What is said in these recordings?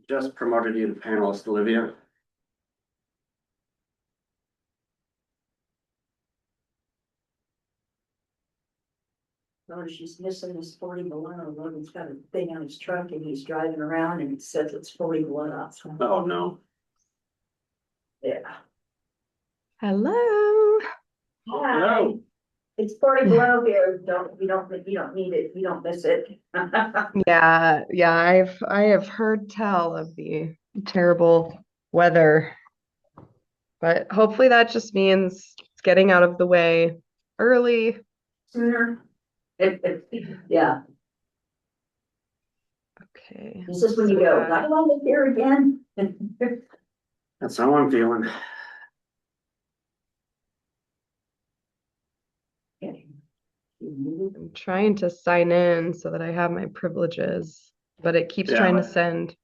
Just promoted you to panelist, Olivia. Oh, she's missing his 40 below. Logan's got a thing on his truck and he's driving around and it says it's 40 below outside. Oh, no. Yeah. Hello. Hi. Hello. It's 40 below here. You don't need it. You don't miss it. Yeah, I have heard tell of the terrible weather, but hopefully that just means it's getting out of the way early. Sooner. Yeah. Okay. This is when you go, I don't want to hear again. That's how I'm feeling. I'm trying to sign in so that I have my privileges, but it keeps Yeah. trying to send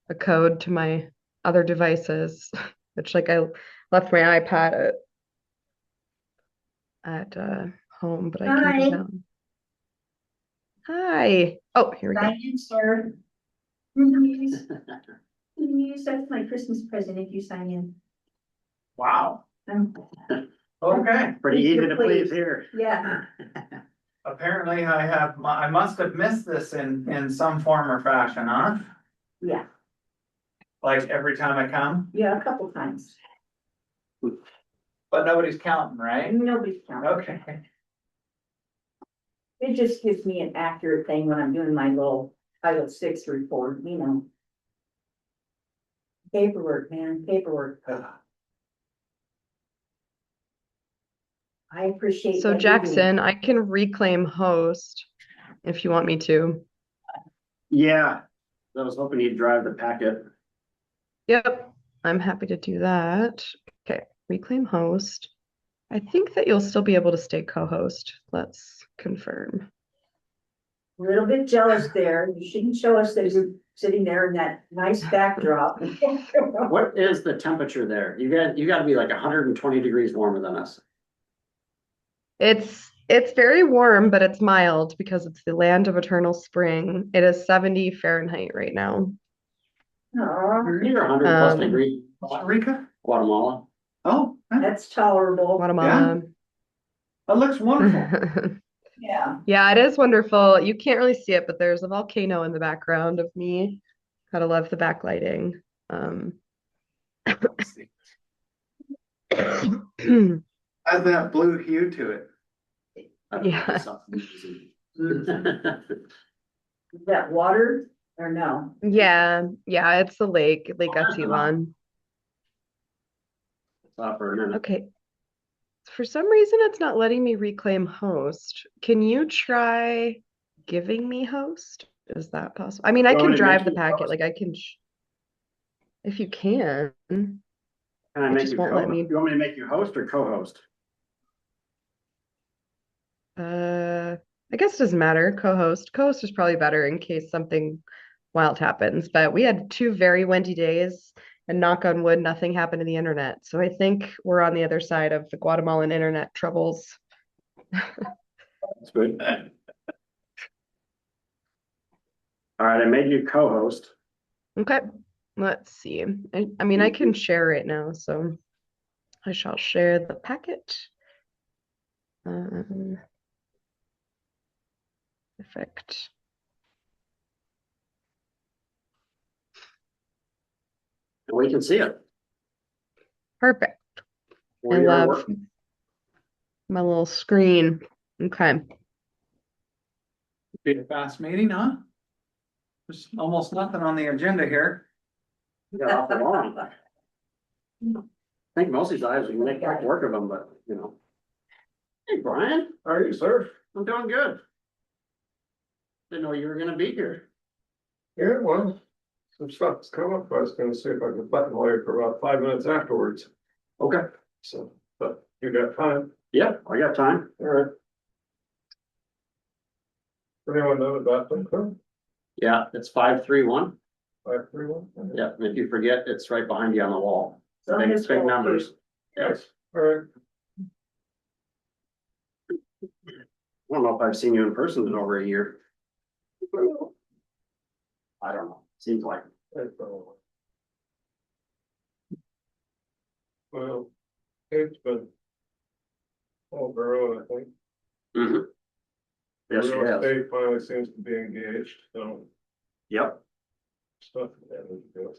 a code to my other devices, which like I left my iPad at home, but I can Hi. go down. Hi. Oh, here we go. Sign in, sir. Please, that's my Christmas present if you sign in. Wow, Um, okay. Pretty easy to please Please. here. Yeah. Apparently I must have missed this in some form or fashion, huh? Yeah. Like every time I come, Yeah, a couple times. but nobody's counting, right? Nobody's counting. Okay. It just gives me an accurate thing when I'm doing my little Title VI report, you know. Paperwork, man, paperwork. I appreciate. So every Jackson, I can reclaim host if you want me to. Yeah, I was hoping you'd drive the packet. Yep, I'm happy to do that. Okay, reclaim host. I think that you'll still be able to stay co-host. Let's confirm. A little bit jealous there. You shouldn't show us that you're sitting there in that nice backdrop. What is the temperature there? You got to be like 120 degrees warmer than us. It's very warm, but it's mild because it's the land of eternal spring. It is 70 Fahrenheit right now. Aw, You're 100 plus Um, degree Costa Rica? Guatemala. Oh, that's tolerable. Guatemala. that looks wonderful. Yeah. Yeah, it is wonderful. You can't really see it, but there's a volcano in the background of me. Gotta love the backlighting. Has that blue hue to it. Yeah. Is that water or no? Yeah, it's the lake, Lake Atilan. Okay. For some reason, it's not letting me reclaim host. Can you try giving me host? Is that possible? I mean, I You want can me to drive make the you packet. host? Like I can, if you can. Can I It make just you won't let me. You want me to make you host or co-host? I guess it doesn't matter. Co-host. Co-host is probably better in case something wild happens. But we had 2 very windy days, and knock on wood, nothing happened to the internet. So I think we're on the other side of the Guatemalan internet troubles. That's good. All right, I made you co-host. Okay, let's see. I mean, I can share it now, so I shall share the packet. Perfect. We can see it. Perfect. I We are love working. my little screen. Okay. Be a fast meeting, huh? There's almost nothing on the agenda here. We got off the lawn. I think most of these items we can make quick work of them, but you know. Hey, Brian, how are you, sir? I'm doing good. Didn't know you were gonna be here. Yeah, well, some stuff's come up. I was gonna see if I could buttonhole for about 5 minutes afterwards. Okay. So, but you got time? Yeah, I got time. All right. Anyone know about them? Yeah, it's 531. 531? Yeah, and if you forget, it's right behind you on the wall. So Big, it's big all numbers. Yes. All right. I don't know if I've seen you in person in over a year. I don't know. Seems like. Well, it's been. All girl, I think. Mhm. Yes, Real yes, estate finally seems to be engaged, so yep. stuff that is good.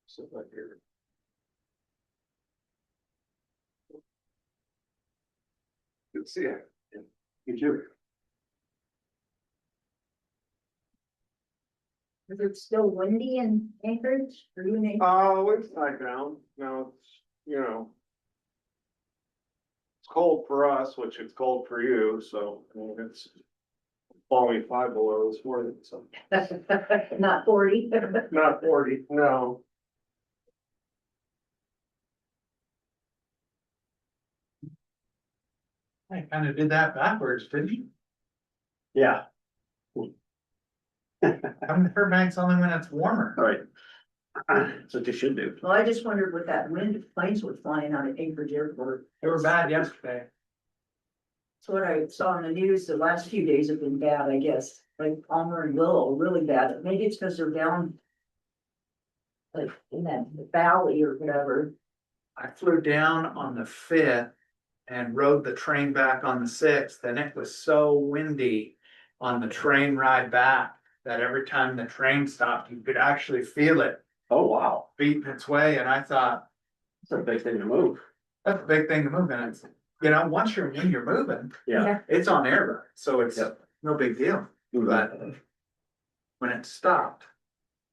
Sit right here. Good to see you. You too. Is it still windy in Anchorage? Are you in Anchorage? Oh, it's died down, now it's, you know. It's cold for us, which it's cold for you, so, I mean, it's. Falling 5 below this morning, so. Not 40. Not 40, no. I kind of did that backwards, didn't you? Yeah, Fairbanks only when it's warmer. all right. That's what you should do. Well, I just wondered what that wind if planes were flying out of Anchorage Airport. They were bad yesterday. That's what I saw on the news. The last few days have been bad, I guess, like Palmer and Willow, really bad. Maybe it's because they're down. Like in that valley or whatever. I flew down on the 5th and rode the train back on the 6th, and it was so windy on the train ride back that every time the train stopped, you could actually feel it Oh, wow. beating its way. And I thought, That's a big thing to move. that's a big thing to move. And it's, you know, once you're when you're moving, Yeah. it's on air, so it's Yep. no big deal. But when it stopped,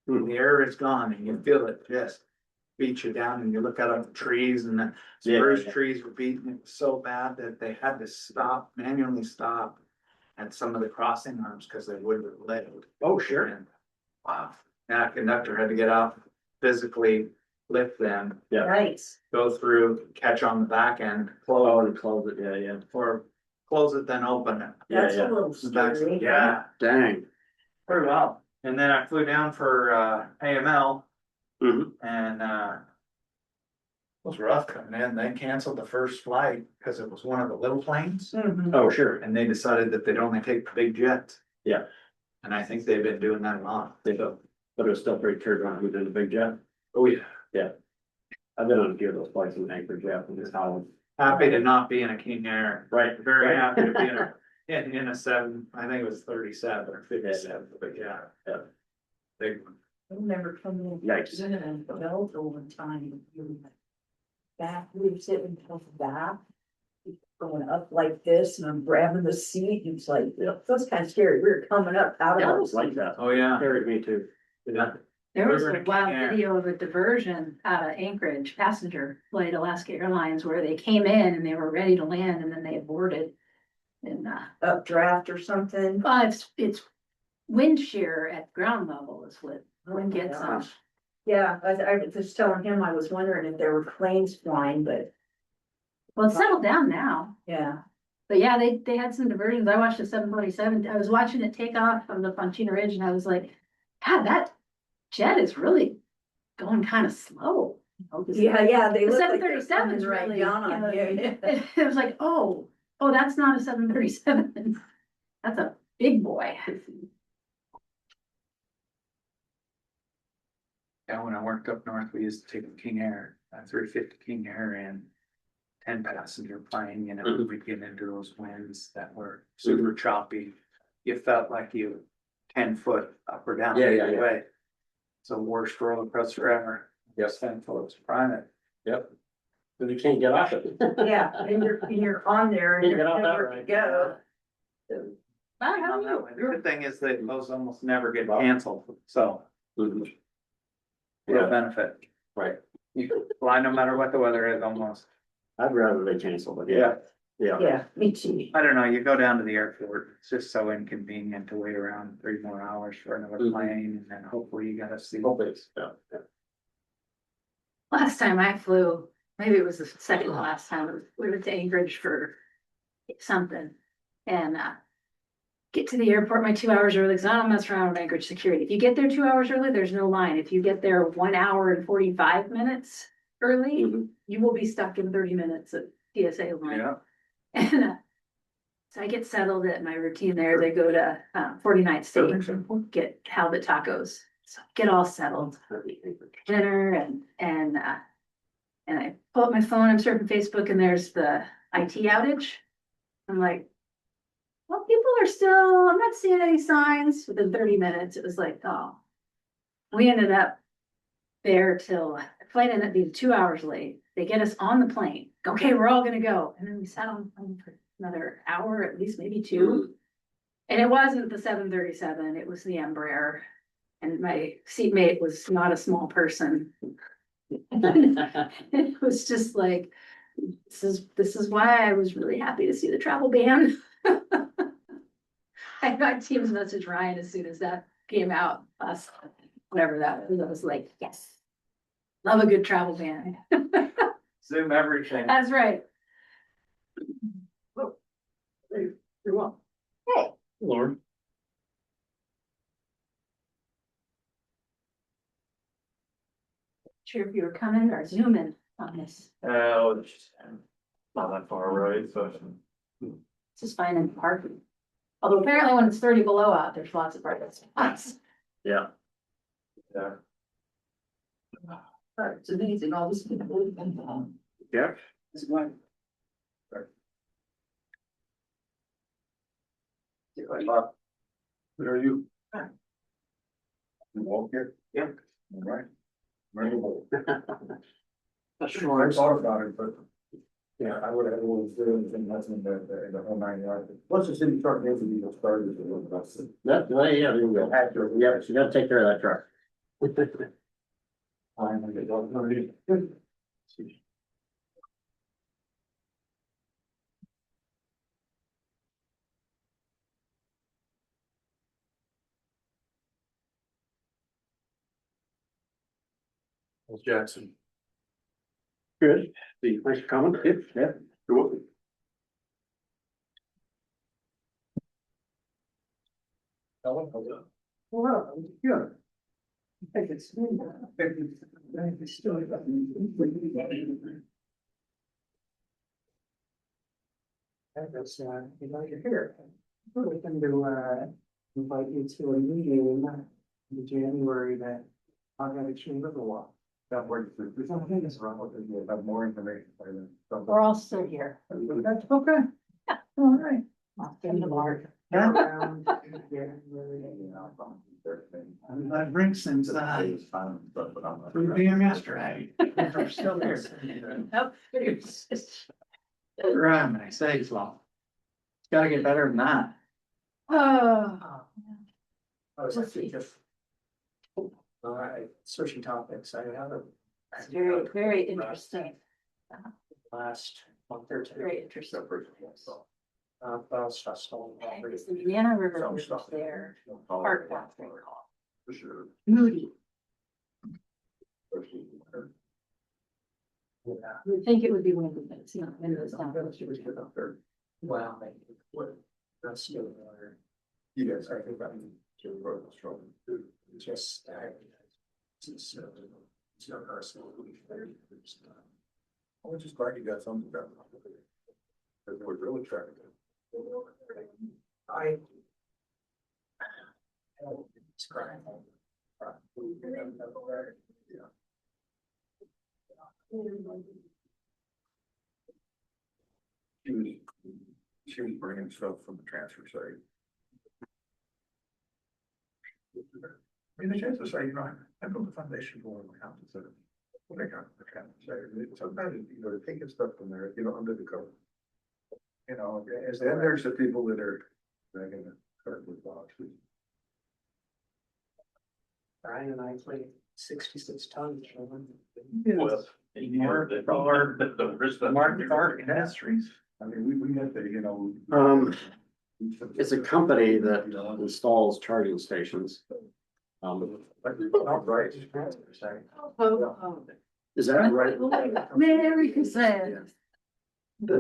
Hmm. the air is gone and you feel it just beat you down, and you look out at the trees, and the Yeah, spruce yeah. trees were beating it so bad that they had to stop, manually stop at some of the crossing arms because they wouldn't have let it. Oh, sure. And wow, and our conductor had to get out, physically lift them, Yeah. Nice. go through, catch on the back end, Oh, close, and close it, yeah, yeah. or close it, then open it. Yeah, That's a yeah. little scary. Yeah, Dang. pretty well. And then I flew down for AML, Mhm. and it was rough coming in. They canceled the first flight because it was one of the little planes, Mhm. Oh, sure. and they decided that they'd only take the big jets. Yeah. And I think they've been doing that a lot. They do. But it was still pretty turbulent within the big jet. Oh, yeah. Yeah. I've been on a few of those flights in Anchorage, yeah, from this Holland. Happy to not be in a King Air. Right. Very Right. happy to be in a 7, I think it was 37 or 57, but yeah. Yeah. Big one. I remember coming in. Yikes. In Delta one time. Back, we were sitting on the back. Going up like this and I'm grabbing the seat and it's like, that's kind of scary. We were coming up out I of was like that. Oh, yeah. Carried me too. Yeah. There was We were a in a wild King Air. video of a diversion out of Anchorage, passenger flight, Alaska Airlines, where they came in and they were ready to land and then they aborted. And, updraft or something. well, it's wind shear at ground level is what Oh one my gets on. gosh. Yeah, I was just telling him, I was wondering if there were planes flying, but Well, it's settled down now, yeah. but yeah, they had some diversions. I watched the 747. I was watching it take off from the Ponchina Ridge and I was like, God, that jet is really going kind of slow. You know, 'cause Yeah, they The look like seven they're thirty-seven coming is right really, down on you. it was like, oh, that's not a 737. That's a big boy. Yeah, when I worked up north, we used to take a King Air, a 350 King Air and 10-passenger plane, you know, Mhm. we'd get into those winds that were super choppy. You felt like you 10 foot up or down Yeah, either yeah, yeah. way. It's the worst roller coaster ever. Yes. 10 foot, private. Yep. But you can't get off it. Yeah, and you're on there and Can't you're get off that nowhere to right. go. Wow, how On are that you? way. The good thing is that those almost never get canceled, so Mhm. real Yeah, benefit. right. You can fly no matter what the weather is almost. I'd rather they cancel, but yeah, yeah. Yeah, me too. I don't know, you go down to the airport, it's just so inconvenient to wait around 3 more hours for another Mhm. plane, and then hopefully you gotta see. Hopefully it's, yeah, yeah. Last time I flew, maybe it was the second to last time, we went to Anchorage for something. And get to the airport my 2 hours early, because I don't mess around with Anchorage security. If you get there 2 hours early, there's no line. If you get there 1 hour and 45 minutes early, Mhm. you will be stuck in 30 minutes of TSA line. Yeah, And So I get settled at my routine there. They go to 49th State, get halibut tacos. So get all settled, dinner and I pull up my phone, I'm surfing Facebook and there's the IT outage. I'm like, well, people are still, I'm not seeing any signs. Within 30 minutes, it was like, oh. We ended up there till, the flight ended up being 2 hours late. They get us on the plane. Okay, we're all gonna go. And then we sat on the plane for another hour, at least maybe two. And it wasn't the 737, it was the Embraer. And my seatmate was not a small person. It was just like, this is why I was really happy to see the travel ban. I got Teams message Ryan as soon as that came out, whatever that was, I was like, yes. Love a good travel ban. Zoom everything. That's right. You're welcome. Hey. Lauren. Sure if you were coming or zooming on this. Oh, it's just not that far away, so. This is fine in parking. Although apparently when it's 30 below out, there's lots of parking spots. Yeah. Yeah. It's amazing, all these people. Yeah. It's one. Where are you? You walk here? Yeah. All right. Memorable. Sure. I thought about it, but. Yeah, I would have always do anything that's in the whole 9 yards. Once the city truck needs to be started, it was about. That, well, yeah, there you go. Yeah, so you gotta take care of that truck. I'm gonna get done. Jackson. Good. Thanks for coming. Yeah, yeah. You're welcome. Well, yeah. I think it's. That's, you know, you're here. We're looking to, invite you to a meeting in January that I'm gonna change the law. That works. There's something that's wrong with it. You'll have more information. by then. We're all still here. That's okay. All right. In the bar. Around That Brinson's, 3 PM yesterday. We're still there. Nope. Right, my sakes, well. It's gotta get better than that. Oh. I was actually just. All right, searching topics, I have a. It's very, very interesting. Last month or two. Very interesting. Stressful. Because the Indiana River was there, part one. For sure. Moody. Yeah. You would think it would be windy, but it's not windy. It's not. Wow. That's still water. Yes, I think I'm to road strong. It's just. It's not personal. I'm just glad you got something done. Because it was really trying to. I. It's crying. She was bringing stuff from the transfer site. I mean, the transfer site, you know, I built a foundation for one of my houses. So when I got the transfer site, sometimes, you know, they're taking stuff from there, you know, under the cover. You know, and then there's the people that are, they're gonna start with boxes. Brian and I played 66 tons. Well, Martin Clark Industries. I mean, we had to, you know. It's a company that installs charging stations. Right. Is that right? Merry Christmas. Yeah.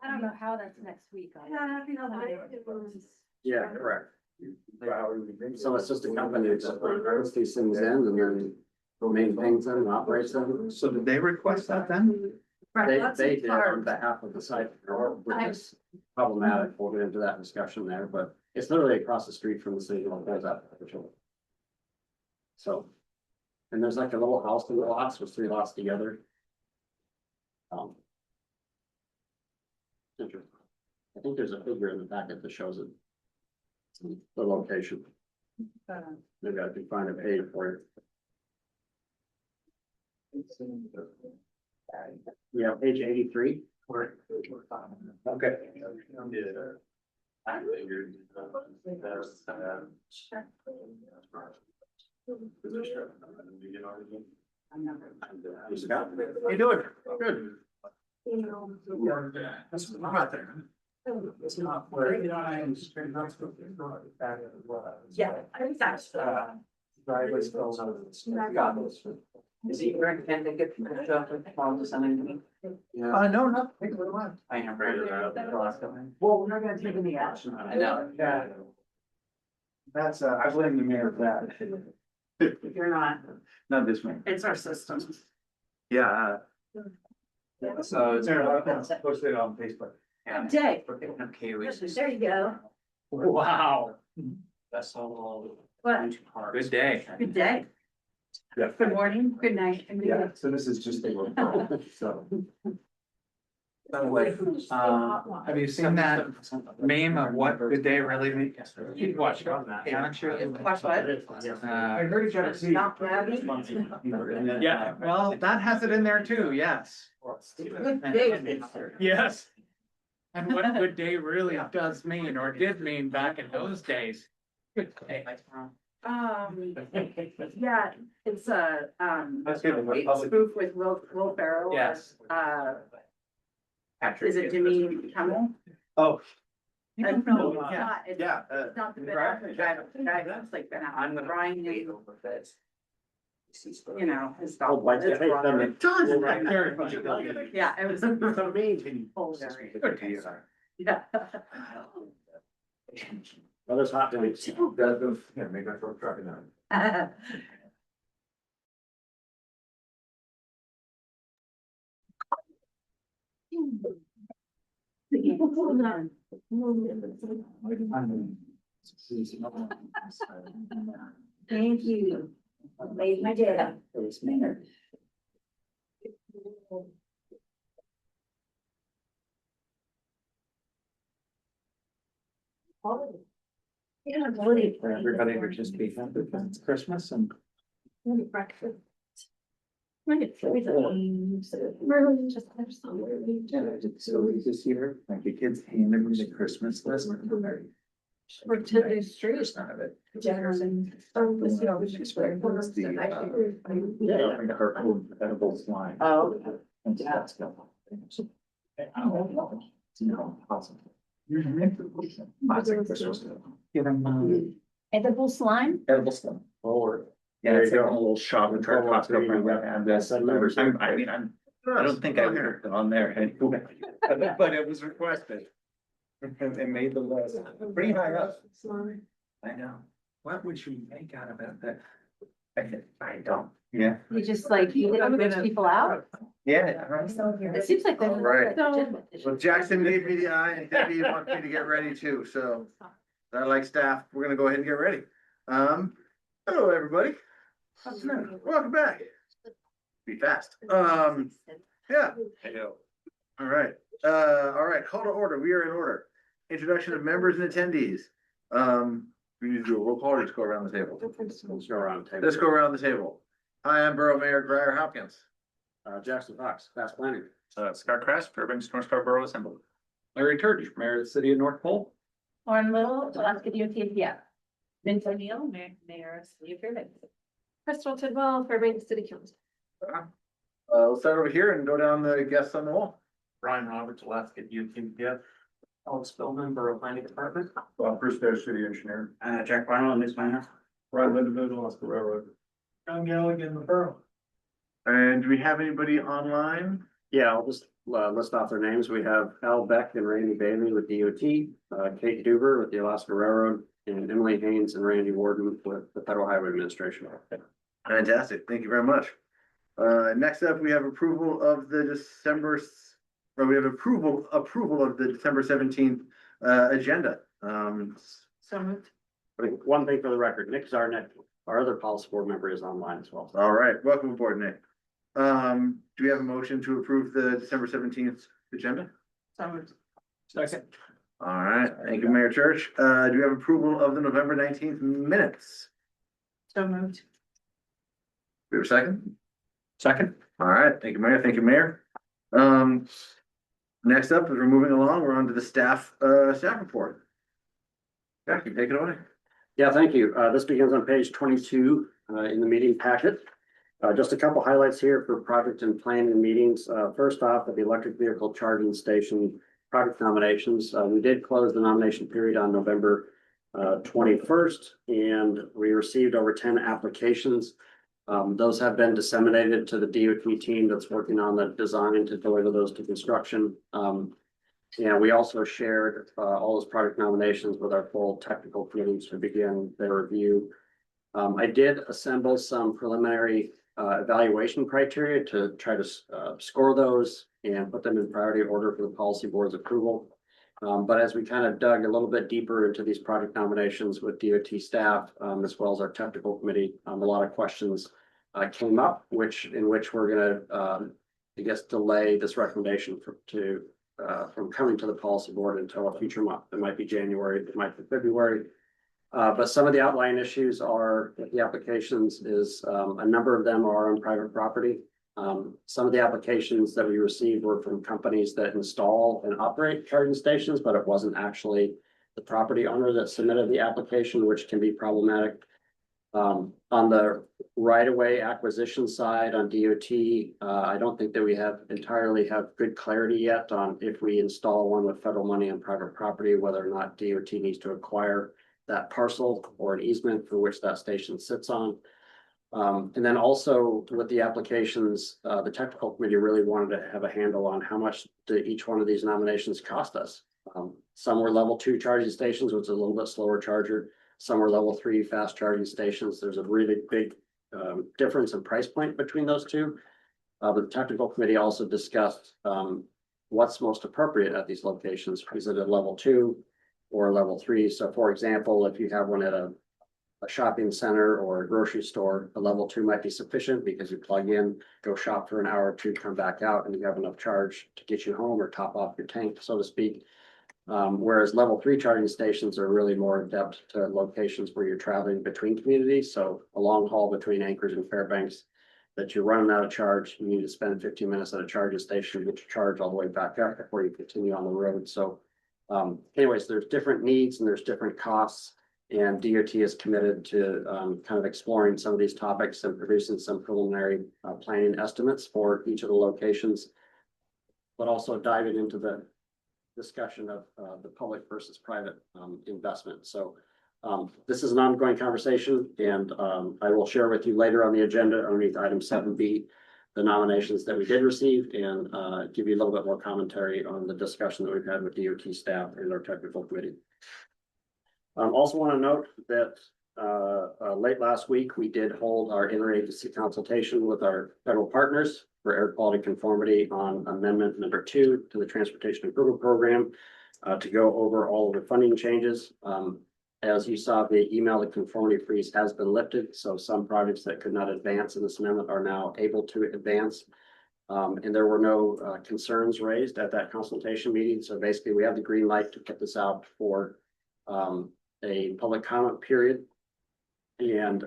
I don't know how that's next week. Yeah, correct. So it's just a company that puts these things in and then maintains them and operates them. So did they request that then? They, Lots they of did on cars. behalf of the site, which is problematic, we'll get into that discussion there, but it's literally across the street from the city hall, there's that. So, and there's like a little house in the lots, with 3 lots together. Interesting. I think there's a figure in the packet that shows it. The location, maybe I can find a page for you. Yeah, page 83. Okay. Scott, how you doing? Good. I'm out there. Yeah, I think that's. Is he recommend they get the job with Paul to send it to me? No, not particularly. I am ready to last time. Well, we're not gonna take any action on I it. know. Yeah. That's, I blame the mayor for that. You're not, Not this one. it's our system. Yeah. So it's. Posted on Facebook. Yeah. Day. We're picking up Kiwis. There you go. Wow. That's all. What? Good day. Good day. Yeah. Good morning, good night. and good Yeah, so this is just the. So, By the way, Have you seen that meme of what good day really means? You'd watch it on that. Haven't you? Watch what? I heard each other see. Not Gabby. Yeah, well, that has it in there too, yes. Good day. Yes. And what good day really does mean or did mean back in those days. Good day. Yeah, it's a, That's good. spoof with Will Ferrell. Yes. Is it Jimmy Kimmel? Oh. No, it's not, it's Yeah. it's not the guy that's like been out, Brian Lee, you know, his oh, dog. like, his hey, brother. Very funny. Yeah, it was. So mean. hilarious. Yeah. Well, there's hot dogs. Yeah, make that truck driving out. Thank you. Made my day. Yeah, For everybody to just be happy because it's Christmas and. breakfast. Merlin just have somewhere. So this year, like the kids handed me the Christmas list. We're to the street. None of it. Jefferson. Yeah. Her own edible slime. Oh. And so that's good. No, awesome. Give them, Edible slime? edible slime. Or. Yeah, There it's you like a go. little shopping cart, Costco program, and this, I mean, I don't think I heard it on there, but it was requested. And they made the list, pretty high up. I know, what would you make out of it that? I don't, yeah. You just like, you get people out? Yeah. It seems like they're. All right. Well, Jackson gave me the eye and Debbie wants me to get ready too, so. I like staff, we're gonna go ahead and get ready. Hello, everybody. Welcome back. Be fast. Yeah. All right, call to order, we are in order. Introduction of members and attendees. We need to do a roll call or just go around the table? Let's go around the table. Let's go around the table. Hi, I'm Borough Mayor Grier Hopkins. Jackson Fox, fast planning. Scott Kraft, Fairbanks, North Star Borough Assembly. Larry Turge, Mayor of the City of North Pole. Lauren Little, Alaska DOT, yeah. Vince O'Neill, Mayor of City of Fairbanks. Crystal Tidwell, Fairbanks City Council. We'll start over here and go down the guests on the wall. Brian Roberts, Alaska DOT, Alex Spillman, Borough Planning Department. Bruce Dash, City Engineer. Jack Barnwell, News Minor. Ryan Lindenwood, Alaska Railroad. John Galligan, the borough. And do we have anybody online? Yeah, I'll just list off their names. We have Al Beck and Randy Bailey with DOT, Kate Duber with the Alaska Railroad, and Emily Haynes and Randy Warden with the Federal Highway Administration. Fantastic, thank you very much. Next up, we have approval of the approval of the December 17th agenda. So moved. I think one thing for the record, Nick Zarnik, our other policy board member, is online as well. All right, welcome aboard, Nick. Do we have a motion to approve the December 17th agenda? So moved. Second. All right, thank you, Mayor Church. Do we have approval of the November 19th minutes? So moved. We have a second? Second. All right, thank you, Mayor. Thank you, Mayor. Next up, as we're moving along, we're on to the staff report. Jack, you take it away. Yeah, thank you. This begins on page 22 in the meeting packet. Just a couple highlights here for project and planning meetings. First off, at the electric vehicle charging station project nominations, we did close the nomination period on November 21st, and we received over 10 applications. Those have been disseminated to the DOT team that's working on the design to deliver those to construction. And we also shared all those project nominations with our full technical committees to begin their review. I did assemble some preliminary evaluation criteria to try to score those and put them in priority order for the policy board's approval. But as we kind of dug a little bit deeper into these project nominations with DOT staff, as well as our technical committee, a lot of questions came up, in which we're gonna, I guess, delay this recommendation from coming to the policy board until a future month. It might be January, it might be February. But some of the outlying issues are with the applications is a number of them are on private property. Some of the applications that we received were from companies that install and operate charging stations, but it wasn't actually the property owner that submitted the application, which can be problematic. On the right-of-way acquisition side on DOT, I don't think that we entirely have good clarity yet on if we install one with federal money on private property, whether or not DOT needs to acquire that parcel or an easement for which that station sits on. And then also with the applications, the technical committee really wanted to have a handle on how much each one of these nominations cost us. Some were level 2 charging stations, which is a little bit slower charger. Some were level 3 fast charging stations. There's a really big difference in price point between those two. But the technical committee also discussed what's most appropriate at these locations. Is it a level 2 or a level 3? So for example, if you have one at a shopping center or a grocery store, a level 2 might be sufficient because you plug in, go shop for an hour or two, come back out, and you have enough charge to get you home or top off your tank, so to speak. Whereas level 3 charging stations are really more adept to locations where you're traveling between communities. So a long haul between Anchorage and Fairbanks that you're running out of charge, you need to spend 15 minutes at a charging station to get your charge all the way back up before you continue on the road. So anyways, there's different needs and there's different costs, and DOT is committed to kind of exploring some of these topics and producing some preliminary planning estimates for each of the locations, but also diving into the discussion of the public versus private investment. So this is an ongoing conversation, and I will share with you later on the agenda underneath item 7B, the nominations that we did receive, and give you a little bit more commentary on the discussion that we've had with DOT staff and our technical committee. Also want to note that late last week, we did hold our interagency consultation with our federal partners for air quality conformity on amendment number 2 to the Transportation Improvement Program to go over all of the funding changes. As you saw the email, the conformity freeze has been lifted. So some projects that could not advance in this amendment are now able to advance. And there were no concerns raised at that consultation meeting. So basically we have the green light to put this out for a public comment period. And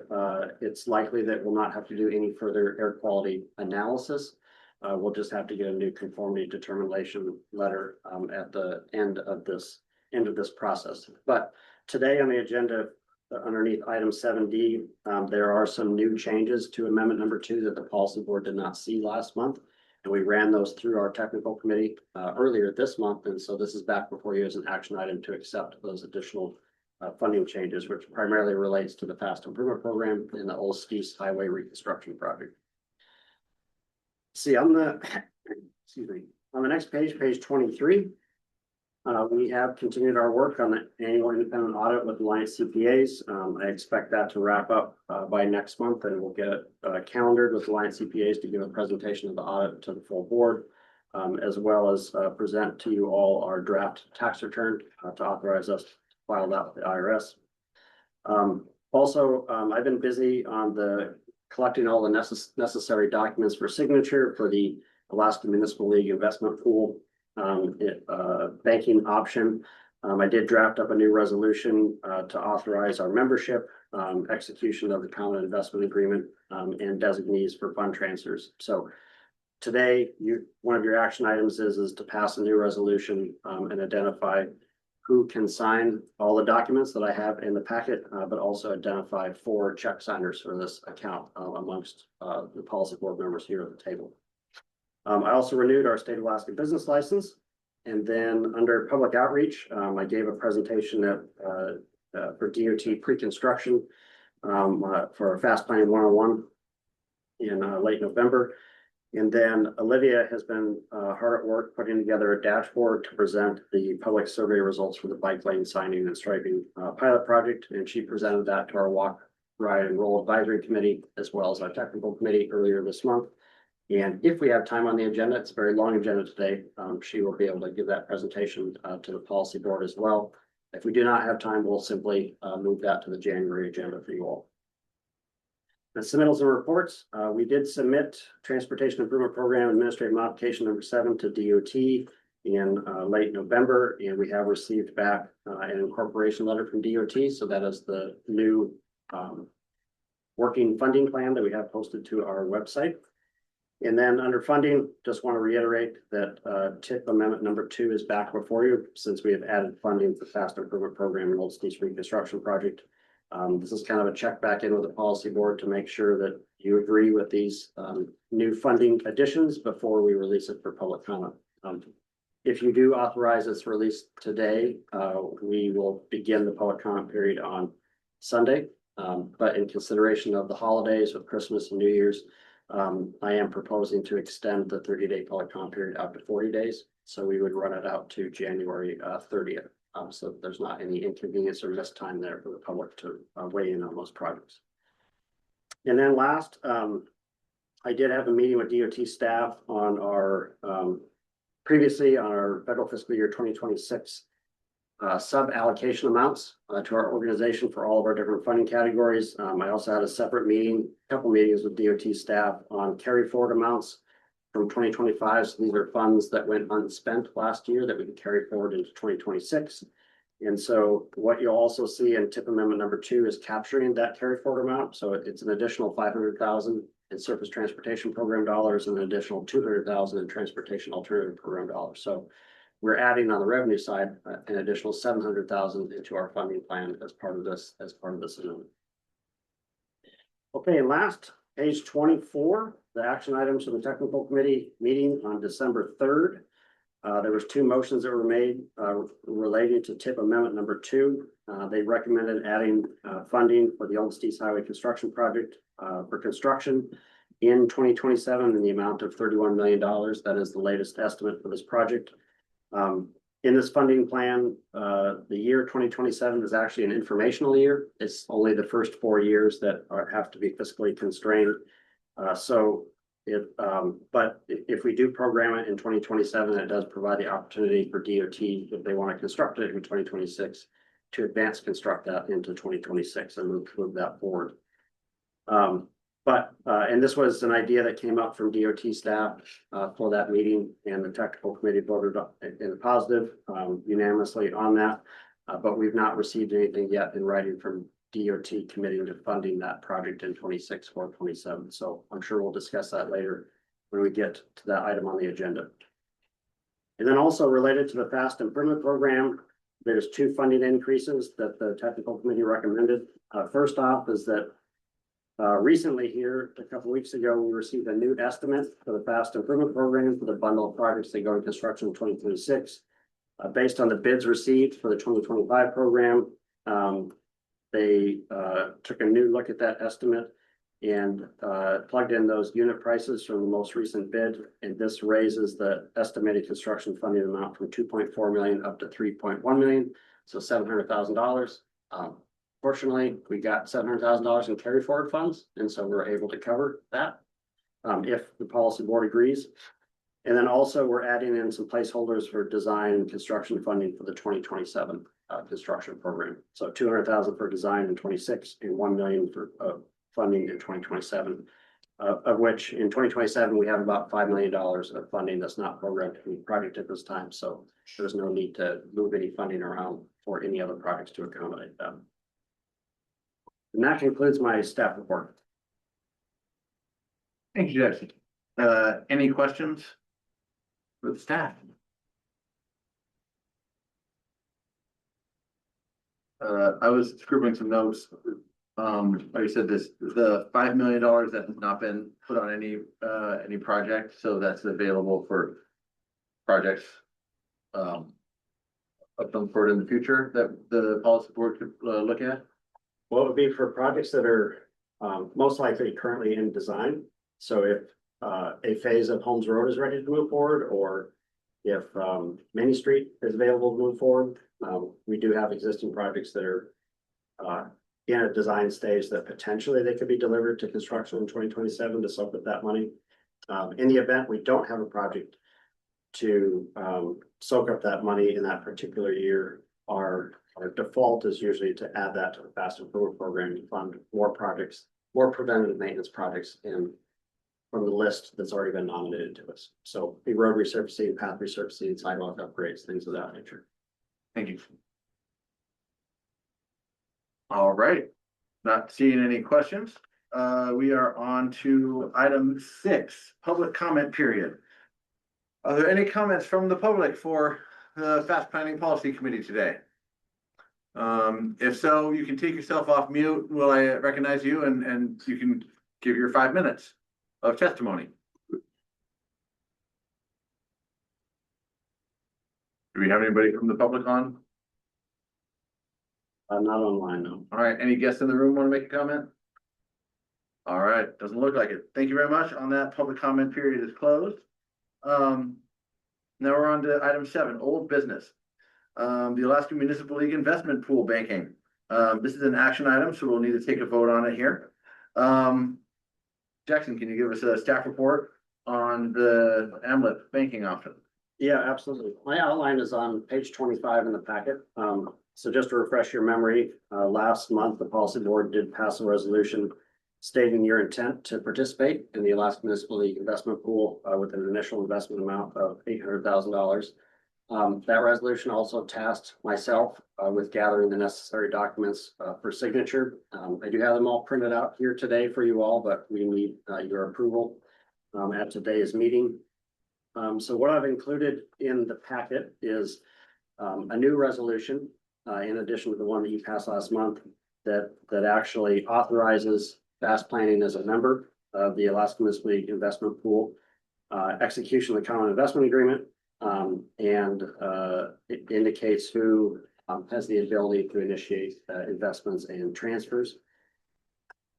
it's likely that we'll not have to do any further air quality analysis. We'll just have to get a new conformity determination letter at the end of this process. But today on the agenda, underneath item 7D, there are some new changes to amendment number 2 that the policy board did not see last month. And we ran those through our technical committee earlier this month. And so this is back before you as an action item to accept those additional funding changes, which primarily relates to the Fast Improvement Program and the Old Steese Highway Reconstruction Project. See, on the, excuse me, on the next page, page 23, We have continued our work on the annual independent audit with Alliance CPAs. I expect that to wrap up by next month, and we'll get it calendared with Alliance CPAs to give a presentation of the audit to the full board, as well as present to you all our draft tax return to authorize us to file that with the IRS. Also, I've been busy on collecting all the necessary documents for signature for the Alaska Municipal League Investment Pool banking option. I did draft up a new resolution to authorize our membership, execution of the common investment agreement, and designees for fund transfers. So today, one of your action items is to pass a new resolution and identify who can sign all the documents that I have in the packet, but also identify 4 check signers for this account amongst the policy board members here at the table. I also renewed our state of Alaska business license. And then under public outreach, I gave a presentation for DOT pre-construction for Fast Planning 101 in late November. And then Olivia has been hard at work putting together a dashboard to present the public survey results for the bike lane signing and striping pilot project. And she presented that to our walk, ride, and roll advisory committee, as well as our technical committee earlier this month. And if we have time on the agenda, it's a very long agenda today, she will be able to give that presentation to the policy board as well. If we do not have time, we'll simply move that to the January agenda for you all. The submittals and reports, we did submit Transportation Improvement Program Administrative Modification number 7 to DOT in late November, and we have received back an incorporation letter from DOT. So that is the new working funding plan that we have posted to our website. And then under funding, just want to reiterate that TIP amendment number 2 is back before you, since we have added funding for the Fast Improvement Program and Old States Reconstruction Project. This is kind of a check back in with the policy board to make sure that you agree with these new funding additions before we release it for public comment. If you do authorize its release today, we will begin the public comment period on Sunday. But in consideration of the holidays with Christmas and New Year's, I am proposing to extend the 30-day public comment period out to 40 days. So we would run it out to January 30th. So there's not any inconvenience or missed time there for the public to weigh in on those projects. And then last, I did have a meeting with DOT staff on our previously on our federal fiscal year 2026 sub allocation amounts to our organization for all of our different funding categories. I also had a separate meeting, couple meetings with DOT staff on carry forward amounts from 2025. So these are funds that went unspent last year that we can carry forward into 2026. And so what you'll also see in TIP amendment number 2 is capturing that carry forward amount. So it's an additional $500,000 in surface transportation program dollars and an additional $200,000 in transportation alternative program dollars. So we're adding on the revenue side an additional $700,000 into our funding plan as part of this amendment. Okay, and last, page 24, the action items from the technical committee meeting on December 3rd. There was 2 motions that were made relating to TIP amendment number 2. They recommended adding funding for the Old Steves Highway construction project for construction in 2027 in the amount of $31 million. That is the latest estimate for this project. In this funding plan, the year 2027 is actually an informational year. It's only the first 4 years that have to be fiscally constrained. But if we do program it in 2027, it does provide the opportunity for DOT, if they want to construct it in 2026, to advance construct that into 2026 and move that forward. And this was an idea that came up from DOT staff for that meeting, and the technical committee voted in the positive unanimously on that. But we've not received anything yet in writing from DOT committing to funding that project in 26 or 27. So I'm sure we'll discuss that later when we get to that item on the agenda. And then also related to the Fast Improvement Program, there's 2 funding increases that the technical committee recommended. First off is that recently here, a couple weeks ago, we received a new estimate for the Fast Improvement Program for the bundle of projects that go in construction in 2026. Based on the bids received for the 2025 program, they took a new look at that estimate and plugged in those unit prices from the most recent bid, and this raises the estimated construction funding amount from 2.4 million up to 3.1 million, so $700,000. Fortunately, we got $700,000 in carry forward funds, and so we're able to cover that if the policy board agrees. And then also we're adding in some placeholders for design and construction funding for the 2027 construction program. So 200,000 for design in 26 and 1 million for funding in 2027. Of which in 2027, we have about $5 million of funding that's not programmed in the project at this time. So there's no need to move any funding around for any other projects to accommodate them. And that concludes my staff report. Thank you, Jackson. Any questions with staff? I was scribbling some notes. Like I said, the $5 million that has not been put on any project, so that's available for projects of some sort in the future that the policy board could look at. Well, it would be for projects that are most likely currently in design. So if a phase of Holmes Road is ready to move forward, or if Main Street is available to move forward, we do have existing projects that are in a design stage that potentially they could be delivered to construction in 2027 to soak up that money. In the event we don't have a project to soak up that money in that particular year, our default is usually to add that to the fast improvement program to fund more projects, more preventative maintenance projects from the list that's already been nominated to us. So the road resurfacing, path resurfacing, sidewalk upgrades, things of that nature. Thank you. All right, not seeing any questions. We are on to item 6, public comment period. Are there any comments from the public for the Fast Planning Policy Committee today? If so, you can take yourself off mute while I recognize you, and you can give your 5 minutes of testimony. Do we have anybody from the public on? Not online, no. All right, any guests in the room want to make a comment? All right, doesn't look like it. Thank you very much. On that, public comment period is closed. Now we're on to item 7, old business. The Alaska Municipal League Investment Pool Banking. This is an action item, so we'll need to take a vote on it here. Jackson, can you give us a staff report on the AMLIP banking option? Yeah, absolutely. My outline is on page 25 in the packet. So just to refresh your memory, last month, the policy board did pass a resolution stating your intent to participate in the Alaska Municipal League Investment Pool with an initial investment amount of $800,000. That resolution also tasked myself with gathering the necessary documents for signature. I do have them all printed out here today for you all, but we need your approval at today's meeting. So what I've included in the packet is a new resolution in addition to the one that you passed last month that actually authorizes Fast Planning as a member of the Alaska Municipal League Investment Pool, execution of the common investment agreement, and it indicates who has the ability to initiate investments and transfers.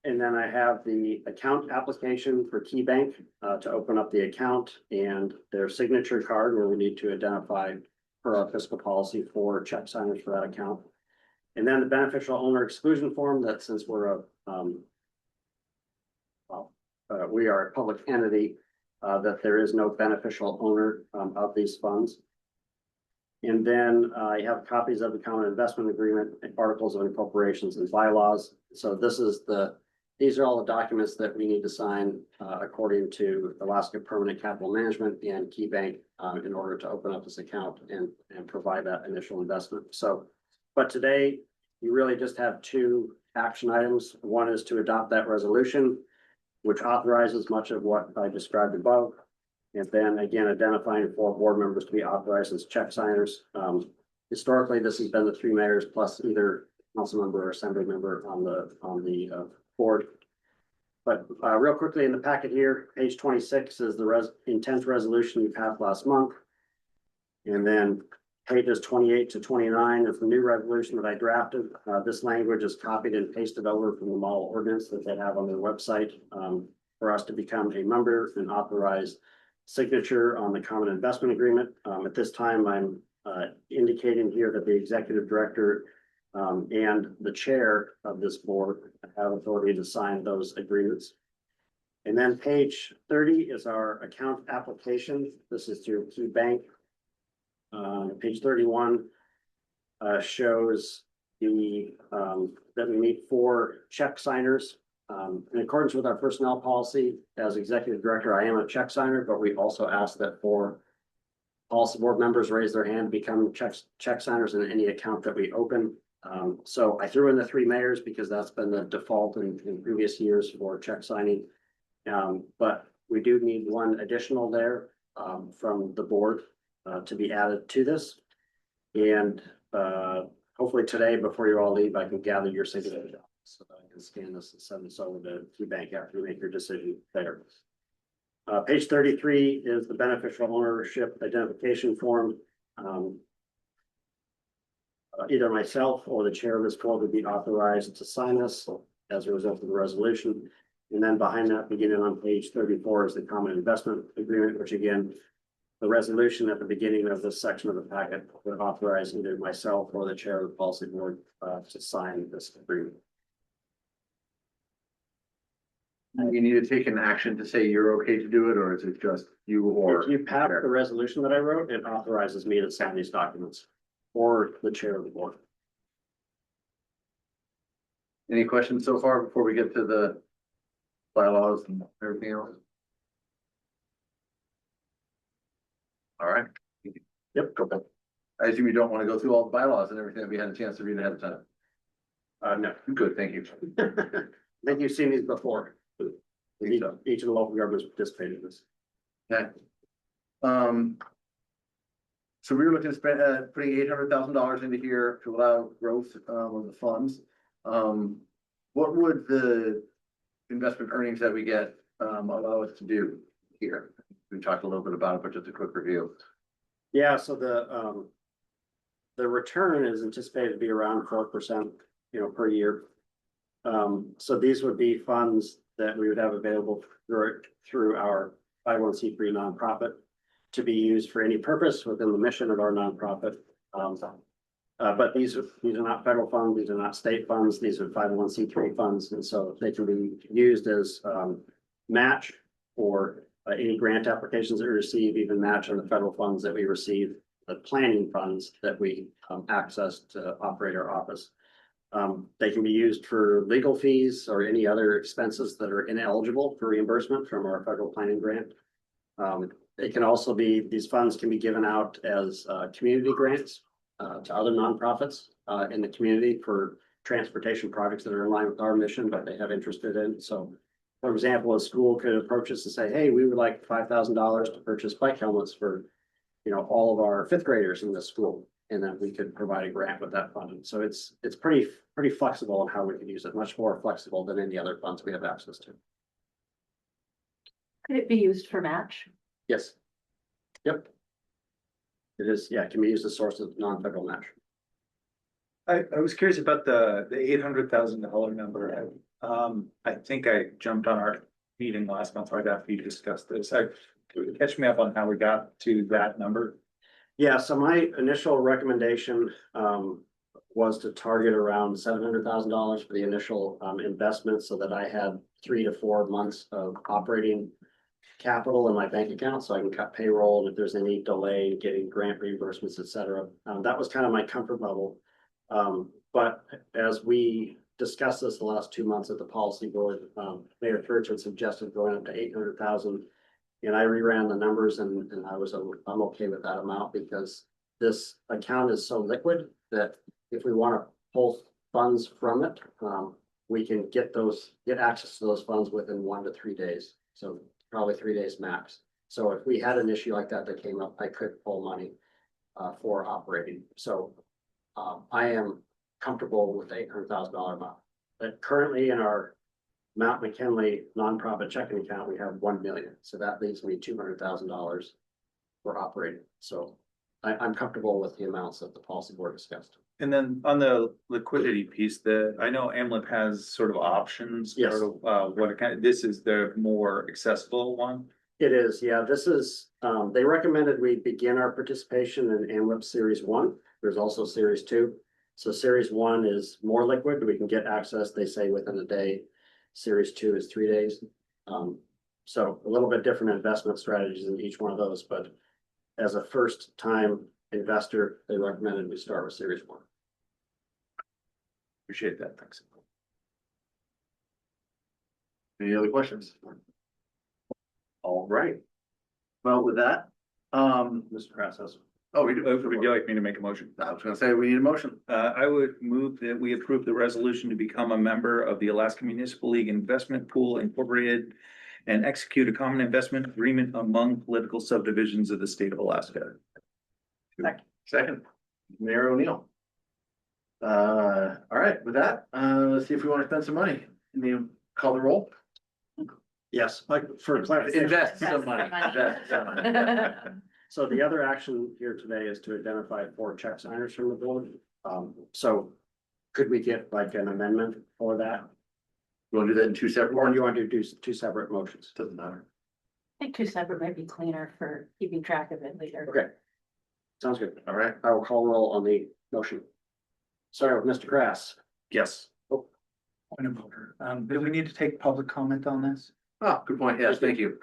And then I have the account application for KeyBank to open up the account, and their signature card where we need to identify per our fiscal policy for check signers for that account. And then the beneficial owner exclusion form that since we're we are a public entity, that there is no beneficial owner of these funds. And then I have copies of the common investment agreement and articles of incorporations and bylaws. So these are all the documents that we need to sign according to Alaska Permanent Capital Management and KeyBank in order to open up this account and provide that initial investment. So, but today you really just have 2 action items. One is to adopt that resolution, which authorizes much of what I described above. And then again, identifying 4 board members to be authorized as check signers. Historically, this has been the 3 mayors plus either council member or assembly member on the board. But real quickly in the packet here, page 26 is the intent resolution you passed last month. And then pages 28 to 29 of the new resolution that I drafted. This language is copied and pasted over from the model ordinance that they have on their website, for us to become a member and authorized signature on the common investment agreement. At this time, I'm indicating here that the executive director and the chair of this board have authority to sign those agreements. And then page 30 is our account application. This is through Key Bank. Page 31 shows that we need 4 check signers. In accordance with our personnel policy, as executive director, I am a check signer, but we also ask that 4 policy board members raise their hand, become check signers in any account that we open. So I threw in the 3 mayors because that's been the default in previous years for check signing. But we do need 1 additional there from the board to be added to this. And hopefully today, before you all leave, I can gather your signature so that I can scan this and send this over to Key Bank after you make your decision there. Page 33 is the beneficial ownership identification form. Either myself or the chair of this board would be authorized to sign this as a result of the resolution. And then behind that, beginning on page 34 is the common investment agreement, which again, the resolution at the beginning of this section of the packet would authorize either myself or the chair of the policy board to sign this agreement. You need to take an action to say you're okay to do it, or is it just you or? If you pass the resolution that I wrote, it authorizes me to sign these documents or the chair of the board. Any questions so far before we get to the bylaws and everything else? All right. Yep. Okay. I assume you don't want to go through all the bylaws and everything that we had a chance to read ahead of time. No. Good, thank you. I think you've seen these before. Each of the local governments participated in this. Okay. So we were looking to spend, putting $800,000 into here to allow growth, of the funds. What would the investment earnings that we get, allow us to do here? We talked a little bit about it, but just a quick review. Yeah, so the return is anticipated to be around 4%, per year. So these would be funds that we would have available through our 501c3 nonprofit to be used for any purpose within the mission of our nonprofit. But these are not federal funds, these are not state funds, these are 501c3 funds, and so they can be used as match for any grant applications that we receive, even match on the federal funds that we receive, the planning funds that we access to operate our office. They can be used for legal fees or any other expenses that are ineligible for reimbursement from our federal planning grant. It can also be, these funds can be given out as community grants to other nonprofits in the community for transportation projects that are in line with our mission, but they have interested in. So, for example, a school could approach us and say, hey, we would like $5,000 to purchase bike helmets for, all of our 5th graders in this school. And then we could provide a grant with that funding. So it's pretty flexible on how we can use it, much more flexible than any other funds we have access to. Could it be used for match? Yes. Yep. It is, yeah, it can be used as a source of non-federal match. I was curious about the $800,000 number. I think I jumped on our meeting last month right after you discussed this. Catch me up on how we got to that number. Yeah, so my initial recommendation was to target around $700,000 for the initial investment so that I had 3 to 4 months of operating capital in my bank account so I can cut payroll and if there's any delay in getting grant reimbursements, et cetera. That was kind of my comfort level. But as we discussed this the last 2 months at the policy board, Mayor Turchin suggested going up to 800,000. And I reran the numbers and I'm okay with that amount because this account is so liquid that if we want to pull funds from it, we can get access to those funds within 1 to 3 days. So probably 3 days max. So if we had an issue like that came up, I could pull money for operating. So I am comfortable with the $800,000 amount. But currently in our Mount McKinley nonprofit checking account, we have 1 million. So that leaves me $200,000 for operating. So I'm comfortable with the amounts that the policy board discussed. And then on the liquidity piece, I know AMLIP has sort of options. Yes. Sort of, what it kind of, this is the more accessible one. It is, yeah, this is, they recommended we begin our participation in AMWIP Series 1. There's also Series 2. So Series 1 is more liquid, we can get access, they say, within a day. Series 2 is 3 days. So a little bit different investment strategies in each one of those, but as a first time investor, they recommended we start with Series 1. Appreciate that, thanks. Any other questions? All right. Well, with that, Mr. Crassus. oh, we do. Would you like me to make a motion? I was gonna say, we need a motion. I would move that we approve the resolution to become a member of the Alaska Municipal League Investment Pool Incorporated and execute a common investment agreement among political subdivisions of the state of Alaska. Second, Mayor O'Neill. All right, with that, let's see if we want to spend some money. You call the roll? Yes, like for clarification. Invest some money. Invest some money. So the other action here today is to identify 4 check signers from the board. So could we get like an amendment for that? You want to do that in 2 separate Or ones? do you want to do 2 separate motions? Doesn't matter. I think 2 separate might be cleaner for keeping track of it later. Okay. Sounds good. All right. I will call roll on the motion. Sorry, with Mr. Grass. Yes. Point of order. Do we need to take public comment on this? Oh, good point. Yes, thank you.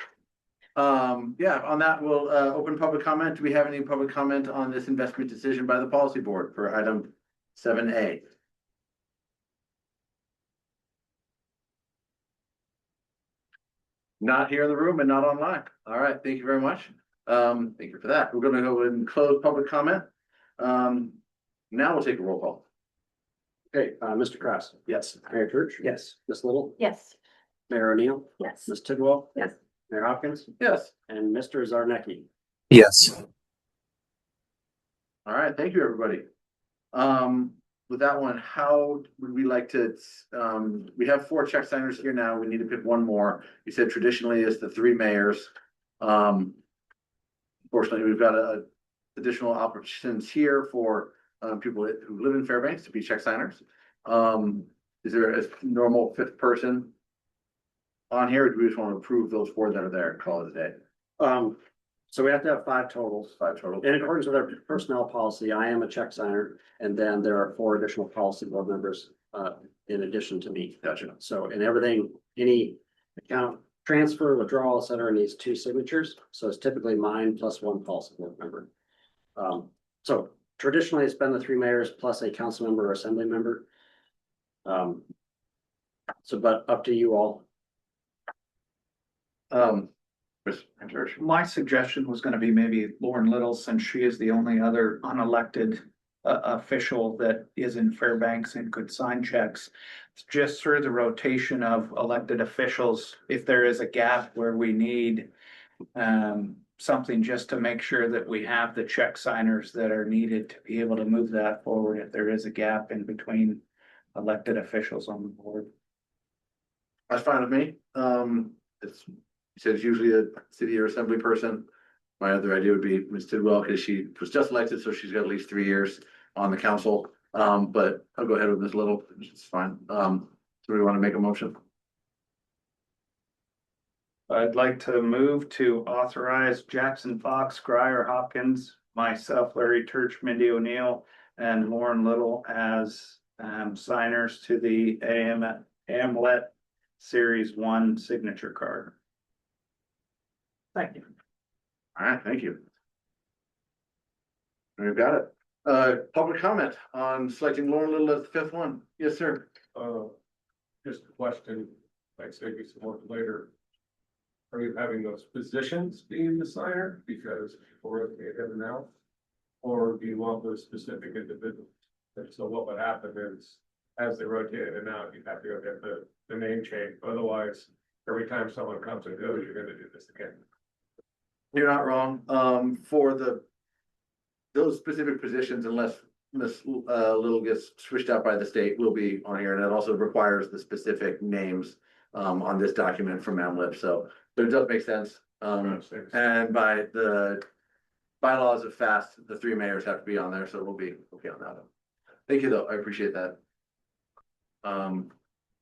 Yeah, on that, we'll open public comment. Do we have any public comment on this investment decision by the policy board for item 7A? Not here in the room and not online. All right, thank you very much. Thank you for that. We're gonna go and close public comment. Now we'll take a roll call. Okay, Mr. Grass. Yes. Mayor Church. Yes. Ms. Little. Yes. Mayor O'Neill. Yes. Ms. Tidwell. Yes. Mayor Hopkins Yes. and Mr. Zarnecki. Yes. All right, thank you, everybody. With that one, how would we like to, we have 4 check signers here now. We need to pick one more. You said traditionally it's the 3 mayors. Fortunately, we've got additional options here for people who live in Fairbanks to be check signers. Is there a normal 5th person on here? Or do we just want to approve those 4 that are there and call it a day? So we have to have 5 totals. 5 total. In accordance with our personnel policy, I am a check signer, and then there are 4 additional policy board members, in addition to me. Gotcha. So, and everything, any account transfer, withdrawal, et cetera, needs 2 signatures. So it's typically mine plus 1 policy board member. So traditionally, it's been the 3 mayors plus a council member or assembly member. So, but up to you all. Chris, George. My suggestion was gonna be maybe Lauren Little, since she is the only other unelected official that is in Fairbanks and could sign checks. Just through the rotation of elected officials, if there is a gap where we need something just to make sure that we have the check signers that are needed to be able to move that forward if there is a gap in between elected officials on the board. That's fine with me. It's, you said it's usually a city or assembly person. My other idea would be Ms. Tidwell, because she was just elected, so she's got at least 3 years on the council. But I'll go ahead with Ms. Little, it's fine. So we want to make a motion. I'd like to move to authorize Jackson Fox, Grier Hopkins, myself, Larry Church, Mindy O'Neill, and Lauren Little as signers to the AMLET Series 1 signature card. Thank you. All right, thank you. We've got it. Public comment on selecting Lauren Little as the 5th one. Yes, sir. Just a question, might save you some work later. Are you having those positions being the signer because people rotate in and out? Or do you want those specific individuals? And so what would happen is, as they rotate in and out, you have to go get the name change. Otherwise, every time someone comes and goes, you're gonna do this again. You're not wrong. For those specific positions, unless Ms. Little gets switched out by the state, will be on here, and it also requires the specific names on this document from AMLIP. So it does make sense. And by the bylaws have fast, the three mayors have to be on there, so we'll be okay on that one. Thank you, though, I appreciate that.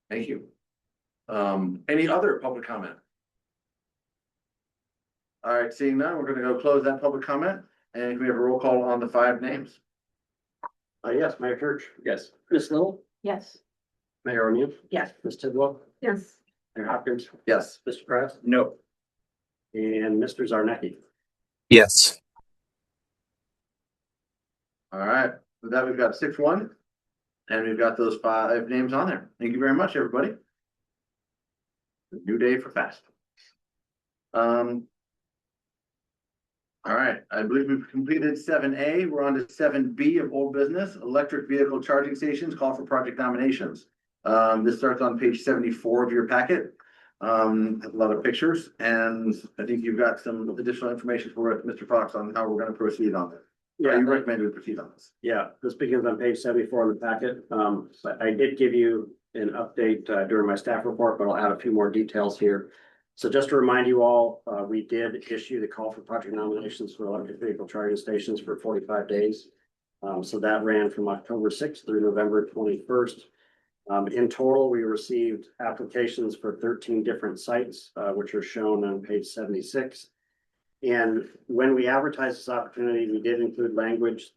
Thank you. Any other public comment? All right, seeing none, we're gonna go close that public comment, and can we have a roll call on the 5 names? Yes, Mayor Church, Yes. Ms. Little, Yes. Mayor O'Neill, Yes. Ms. Tidwell, Yes. Mayor Hopkins, Yes. Mr. Kraft, No. and Mr. Zarnecki. Yes. All right, with that, we've got 6-1. And we've got those 5 names on there. Thank you very much, everybody. New day for fast. All right, I believe we've completed 7A. We're on to 7B of old business, electric vehicle charging stations, call for project nominations. This starts on page 74 of your packet. Has a lot of pictures, and I think you've got some additional information for Mr. Fox on how we're gonna proceed on this. Yeah, you recommend we proceed on this. Yeah, this begins on page 74 in the packet. But I did give you an update during my staff report, but I'll add a few more details here. So just to remind you all, we did issue the call for project nominations for electric vehicle charging stations for 45 days. So that ran from October 6th through November 21st. In total, we received applications for 13 different sites, which are shown on page 76. And when we advertised this opportunity, we did include language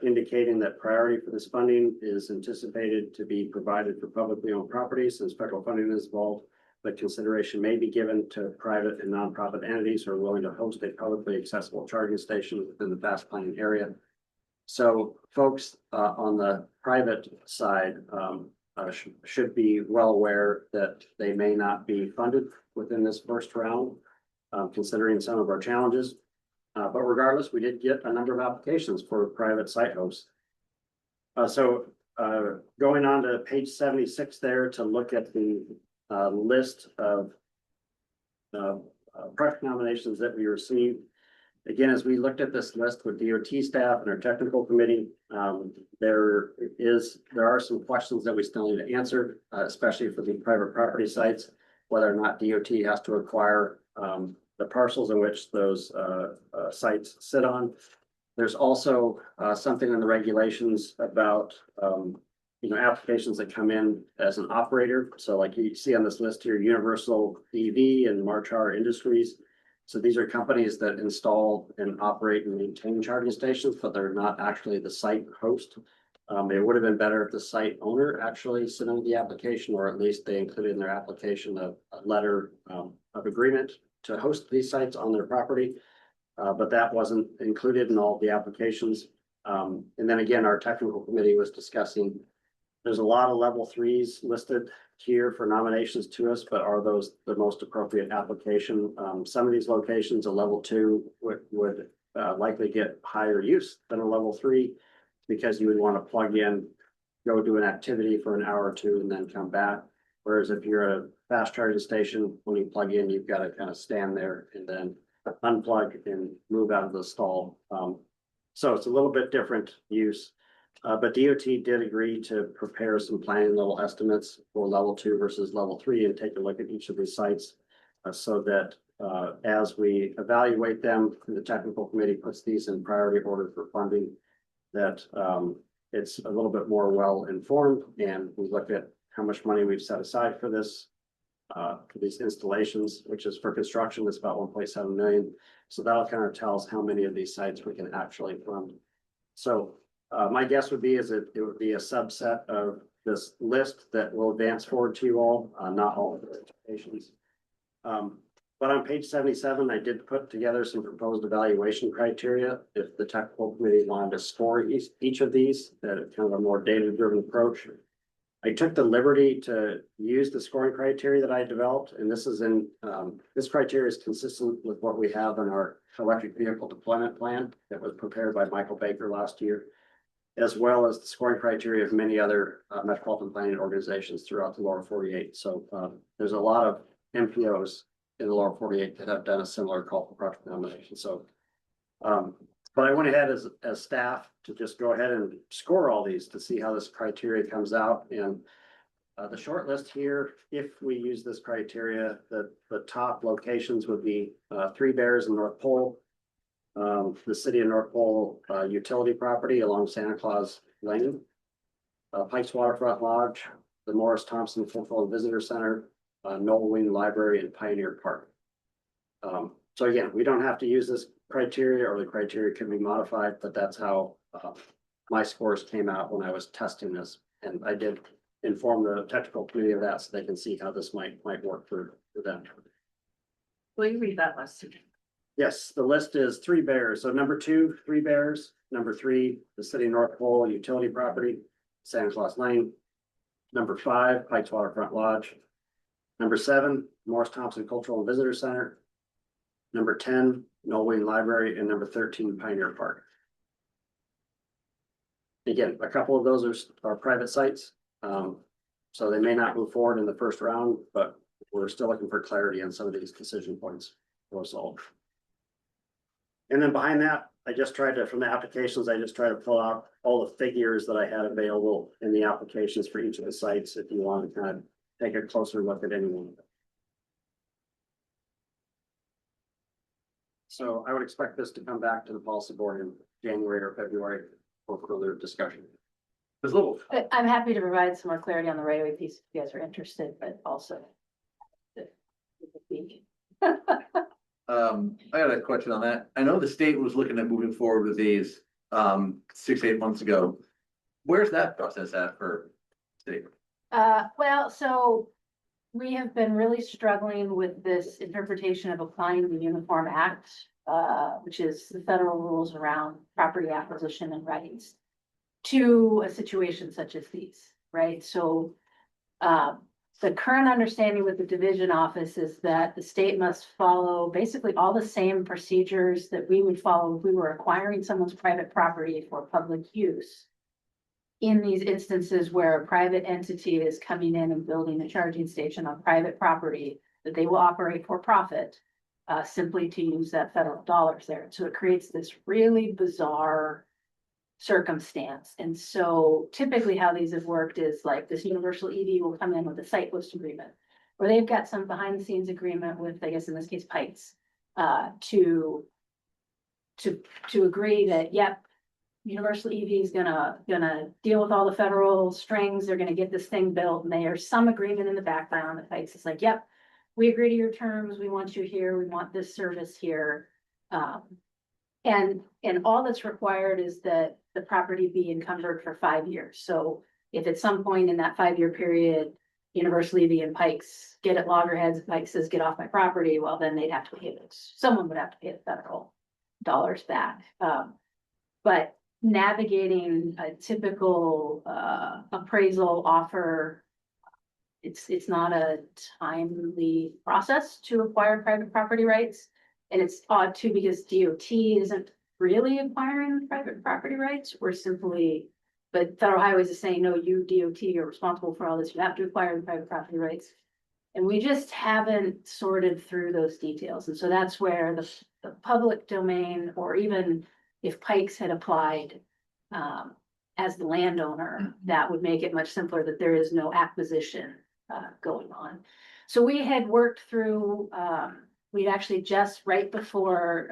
indicating that priority for this funding is anticipated to be provided for publicly owned properties since federal funding is involved, but consideration may be given to private and nonprofit entities who are willing to host a publicly accessible charging station within the fast planning area. So folks on the private side should be well aware that they may not be funded within this first round, considering some of our challenges. But regardless, we did get a number of applications for private site hosts. Going on to page 76 there to look at the list of project nominations that we received. Again, as we looked at this list with DOT staff and our technical committee, there are some questions that we still need to answer, especially for the private property sites, whether or not DOT has to acquire the parcels in which those sites sit on. There's also something in the regulations about applications that come in as an operator. So like you see on this list here, Universal EV and Marchar Industries. So these are companies that install and operate and maintain charging stations, but they're not actually the site host. It would have been better if the site owner actually submitted the application, or at least they included in their application a letter of agreement to host these sites on their property. But that wasn't included in all of the applications. And then again, our technical committee was discussing, there's a lot of level 3s listed here for nominations to us, but are those the most appropriate application? Some of these locations, a level 2 would likely get higher use than a level 3 because you would want to plug in, go do an activity for an hour or two and then come back. Whereas if you're at a fast charging station, when you plug in, you've got to kind of stand there and then unplug and move out of the stall. So it's a little bit different use. But DOT did agree to prepare some planning level estimates for level 2 versus level 3 and take a look at each of these sites so that as we evaluate them, the technical committee puts these in priority order for funding, that it's a little bit more well informed, and we look at how much money we've set aside for this, for these installations, which is for construction, it's about 1.7 million. So that'll kind of tell us how many of these sites we can actually fund. So my guess would be is that it would be a subset of this list that will advance forward to you all, not all of the applications. But on page 77, I did put together some proposed evaluation criteria if the technical committee wanted to score each of these, that kind of a more data-driven approach. I took the liberty to use the scoring criteria that I developed, and this is this criteria is consistent with what we have in our electric vehicle deployment plan that was prepared by Michael Baker last year, as well as the scoring criteria of many other metropolitan planning organizations throughout the lower 48. So there's a lot of MPOs in the lower 48 that have done a similar call for project nomination. So, but I went ahead as staff to just go ahead and score all these to see how this criteria comes out. And the short list here, if we use this criteria, the top locations would be 3 Bears and North Pole, The city of North Pole, utility property along Santa Claus Lane. Pikes Waterfront Lodge, the Morris Thompson Cultural and Visitor Center, Noel Wing Library and Pioneer Park. So again, we don't have to use this criteria, or the criteria can be modified, but that's how, my scores came out when I was testing this. And I did inform the technical committee of that, so they can see how this might work for them. Will you read that last? Yes, the list is 3 bears. So number 2, 3 bears. Number 3, the city of North Pole utility property, Santa Claus Lane. Number 5, Pikes Waterfront Lodge. Number 7, Morris Thompson Cultural and Visitor Center. Number 10, Noel Wayne Library, and number 13, Pioneer Park. Again, a couple of those are private sites. So they may not move forward in the first round, but we're still looking for clarity on some of these decision points for us all. And then behind that, I just tried to, from the applications, I just tried to pull out all the figures that I had available in the applications for each of the sites, if you want to kind of take a closer look at any one of them. So I would expect this to come back to the policy board in January or February for further discussion. Ms. Little. But I'm happy to provide some more clarity on the right of way piece if you guys are interested, but also. I got a question on that. I know the state was looking at moving forward with these 6-8 months ago. Where's that process at for state? Well, so we have been really struggling with this interpretation of applying the Uniform Act, which is the federal rules around property acquisition and rights, to a situation such as these, right? So the current understanding with the division office is that the state must follow basically all the same procedures that we would follow if we were acquiring someone's private property for public use. In these instances where a private entity is coming in and building a charging station on private property, that they will operate for profit, simply to use that federal dollars there. So it creates this really bizarre circumstance. And so typically how these have worked is like this Universal EV will come in with a site host agreement, or they've got some behind the scenes agreement with, I guess in this case, Pikes, to agree that, yep, Universal EV is gonna deal with all the federal strings. They're gonna get this thing built, and there's some agreement in the background that Pikes is like, yep, we agree to your terms. We want you here. We want this service here. And all that's required is that the property be encumbered for 5 years. So if at some point in that 5-year period, Universal EV and Pikes get at loggerheads, Pikes says, get off my property, well, then they'd have to pay this. Someone would have to pay the federal dollars back. But navigating a typical appraisal offer, it's not a timely process to acquire private property rights. And it's odd too, because DOT isn't really acquiring private property rights. We're simply, but Federal Highways is saying, no, you DOT are responsible for all this. You have to acquire the private property rights. And we just haven't sorted through those details. And so that's where the public domain, or even if Pikes had applied as the landowner, that would make it much simpler, that there is no acquisition going on. So we had worked through, we'd actually just right before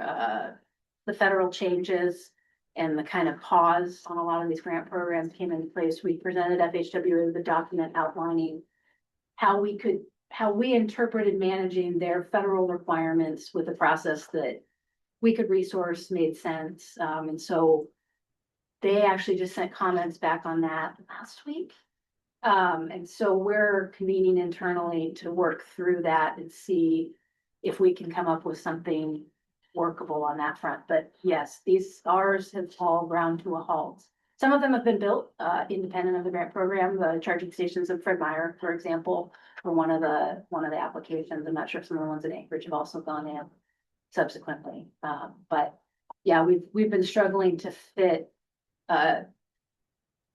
the federal changes and the kind of pause on a lot of these grant programs came into place, we presented FHWA with a document outlining how we interpreted managing their federal requirements with a process that we could resource, made sense. And so they actually just sent comments back on that last week. And so we're convening internally to work through that and see if we can come up with something workable on that front. But yes, ours have all ground to a halt. Some of them have been built independent of the grant program. The charging stations of Fred Meyer, for example, were one of the applications. I'm not sure if some of the ones in Anchorage have also gone in subsequently. But yeah, we've been struggling to fit a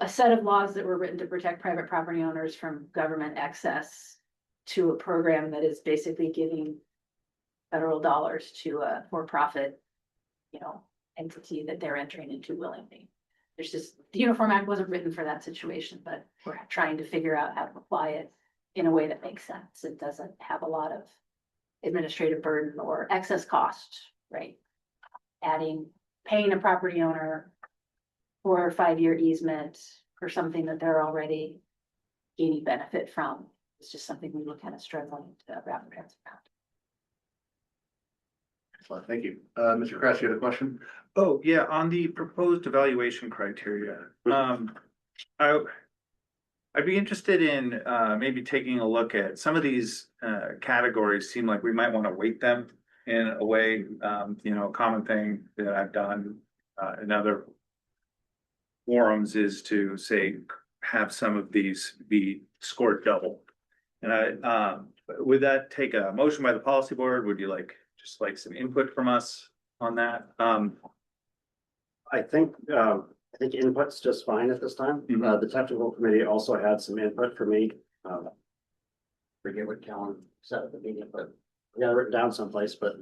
set of laws that were written to protect private property owners from government excess to a program that is basically giving federal dollars to a for-profit, entity that they're entering into willingly. There's just, the Uniform Act wasn't written for that situation, but we're trying to figure out how to apply it in a way that makes sense. It doesn't have a lot of administrative burden or excess cost, right? adding, paying a property owner for a 5-year easement for something that they're already gaining benefit from. It's just something we were kind of struggling to wrap our heads around. Excellent, thank you. Mr. Kress, you had a question? Oh, yeah, on the proposed evaluation criteria, I'd be interested in maybe taking a look at some of these categories. Seem like we might want to weight them in a way. A common thing that I've done in other forums is to say have some of these be scored double. And would that take a motion by the policy board? Would you just like some input from us on that? I think input's just fine at this time. Mhm. The technical committee also had some input for me. Forget what Callan said at the meeting, but we got it written down someplace, but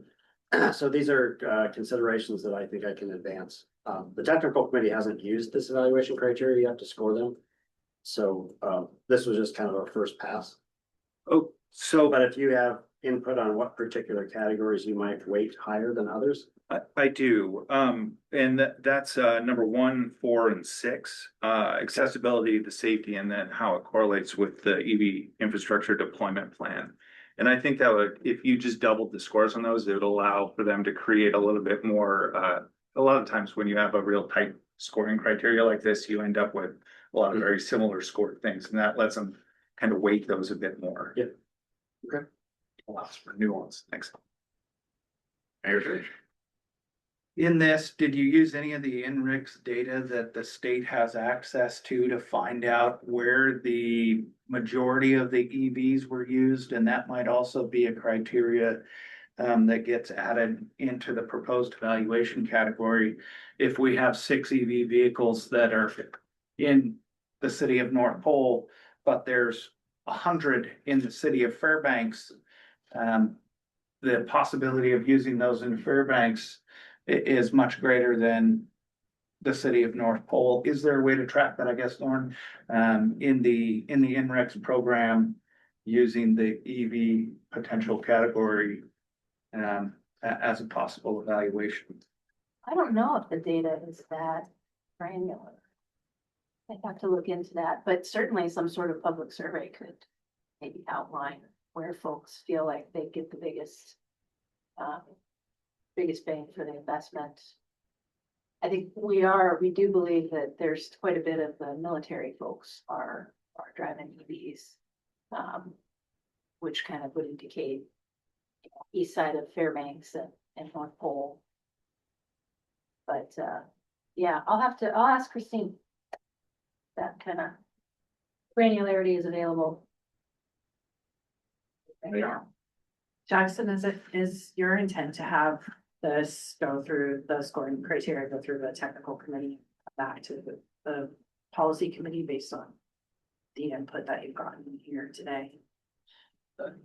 so these are considerations that I think I can advance. The technical committee hasn't used this evaluation criteria yet to score them. So this was just kind of a first pass. Oh, so But if you have input on what particular categories you might weight higher than others. I do, and that's number 1, 4, and 6, accessibility, the safety, and then how it correlates with the EV infrastructure deployment plan. And I think that would, if you just doubled the scores on those, it would allow for them to create a little bit more, a lot of times when you have a real tight scoring criteria like this, you end up with a lot of very similar scored things, and that lets them kind of weight those a bit more. Yeah. Okay. Allows for nuance. Thanks. Mayor Fish. In this, did you use any of the INRIX data that the state has access to find out where the majority of the EVs were used? And that might also be a criteria that gets added into the proposed evaluation category. If we have 6 EV vehicles that are in the city of North Pole, but there's 100 in the city of Fairbanks, the possibility of using those in Fairbanks is much greater than the city of North Pole. Is there a way to track that, I guess, Lauren, in the INREX program using the EV potential category as a possible evaluation? I don't know if the data is that granular. I'd have to look into that, but certainly some sort of public survey could maybe outline where folks feel like they get the biggest bang for the investment. I think we do believe that there's quite a bit of the military folks are driving EVs, which kind of would indicate east side of Fairbanks and North Pole. But yeah, I'll ask Christine. That kind of granularity is available. Yeah. Jackson, is your intent to have this go through the scoring criteria, go through the technical committee, back to the policy committee based on the input that you've gotten here today?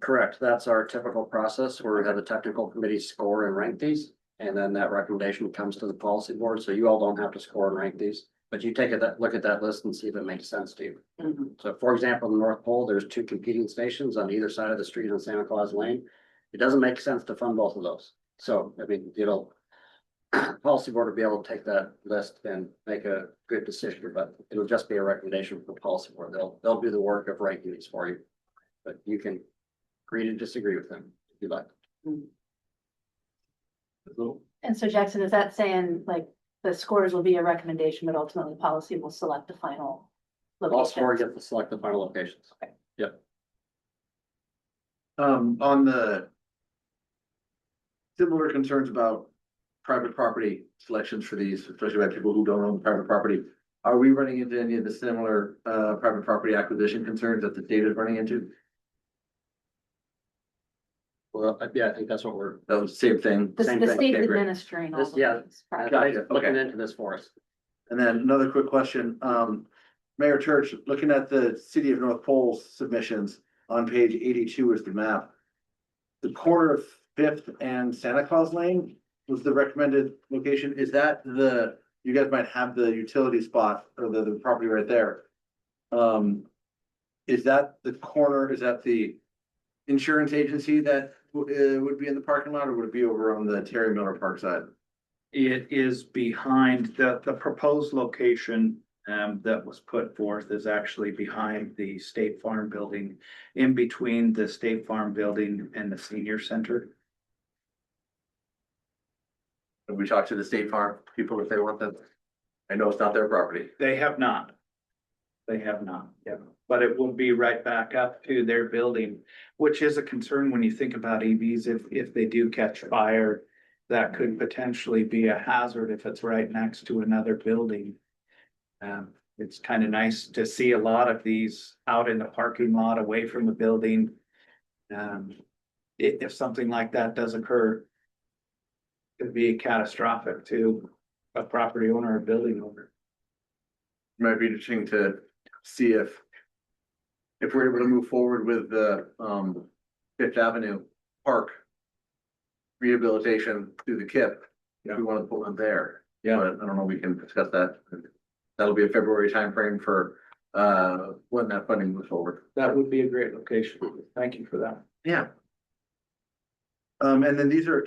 Correct. That's our typical process where we have the technical committee score and rank these. And then that recommendation comes to the policy board. So you all don't have to score and rank these, but you take a look at that list and see if it makes sense to you. So for example, in the North Pole, there's 2 competing stations on either side of the street on Santa Claus Lane. It doesn't make sense to fund both of those. So, I mean, policy board will be able to take that list and make a good decision, but it'll just be a recommendation from the policy board. They'll do the work of ranking these for you. But you can agree to disagree with them if you like. And so Jackson, is that saying like the scores will be a recommendation, but ultimately policy will select the final All score location? gets to select the final locations. Okay. Yep. On the similar concerns about private property selections for these, especially by people who don't own private property. Are we running into any of the similar private property acquisition concerns that the state is running into? Well, yeah, I think that's what we're, That was the same thing. The Same thing. state's Okay, great. administering all This- of yeah. these. Right. Gotcha, looking okay. into this for us. And then another quick question, Mayor Church, looking at the city of North Pole's submissions on page 82 is the map. The corner of Fifth and Santa Claus Lane was the recommended location. Is that you guys might have the utility spot or the property right there. Is that the corner, is that the insurance agency that would be in the parking lot, or would it be over on the Terry Miller Park side? It is behind the proposed location that was put forth is actually behind the State Farm building, in between the State Farm building and the senior center. Have we talked to the State Farm people if they want that? I know it's not their property. They have not. They have not, yeah, but it will be right back up to their building, which is a concern when you think about EVs, if they do catch fire. That could potentially be a hazard if it's right next to another building. It's kind of nice to see a lot of these out in the parking lot away from the building. If something like that does occur, it'd be catastrophic to a property owner or building owner. Might be interesting to see if we're able to move forward with the Fifth Avenue Park rehabilitation through the KIP, if we want to put one there. Yeah. But I don't know, we can discuss that. That'll be a February timeframe for when that funding moves forward. That would be a great location. Thank you for that. Yeah. And then these are,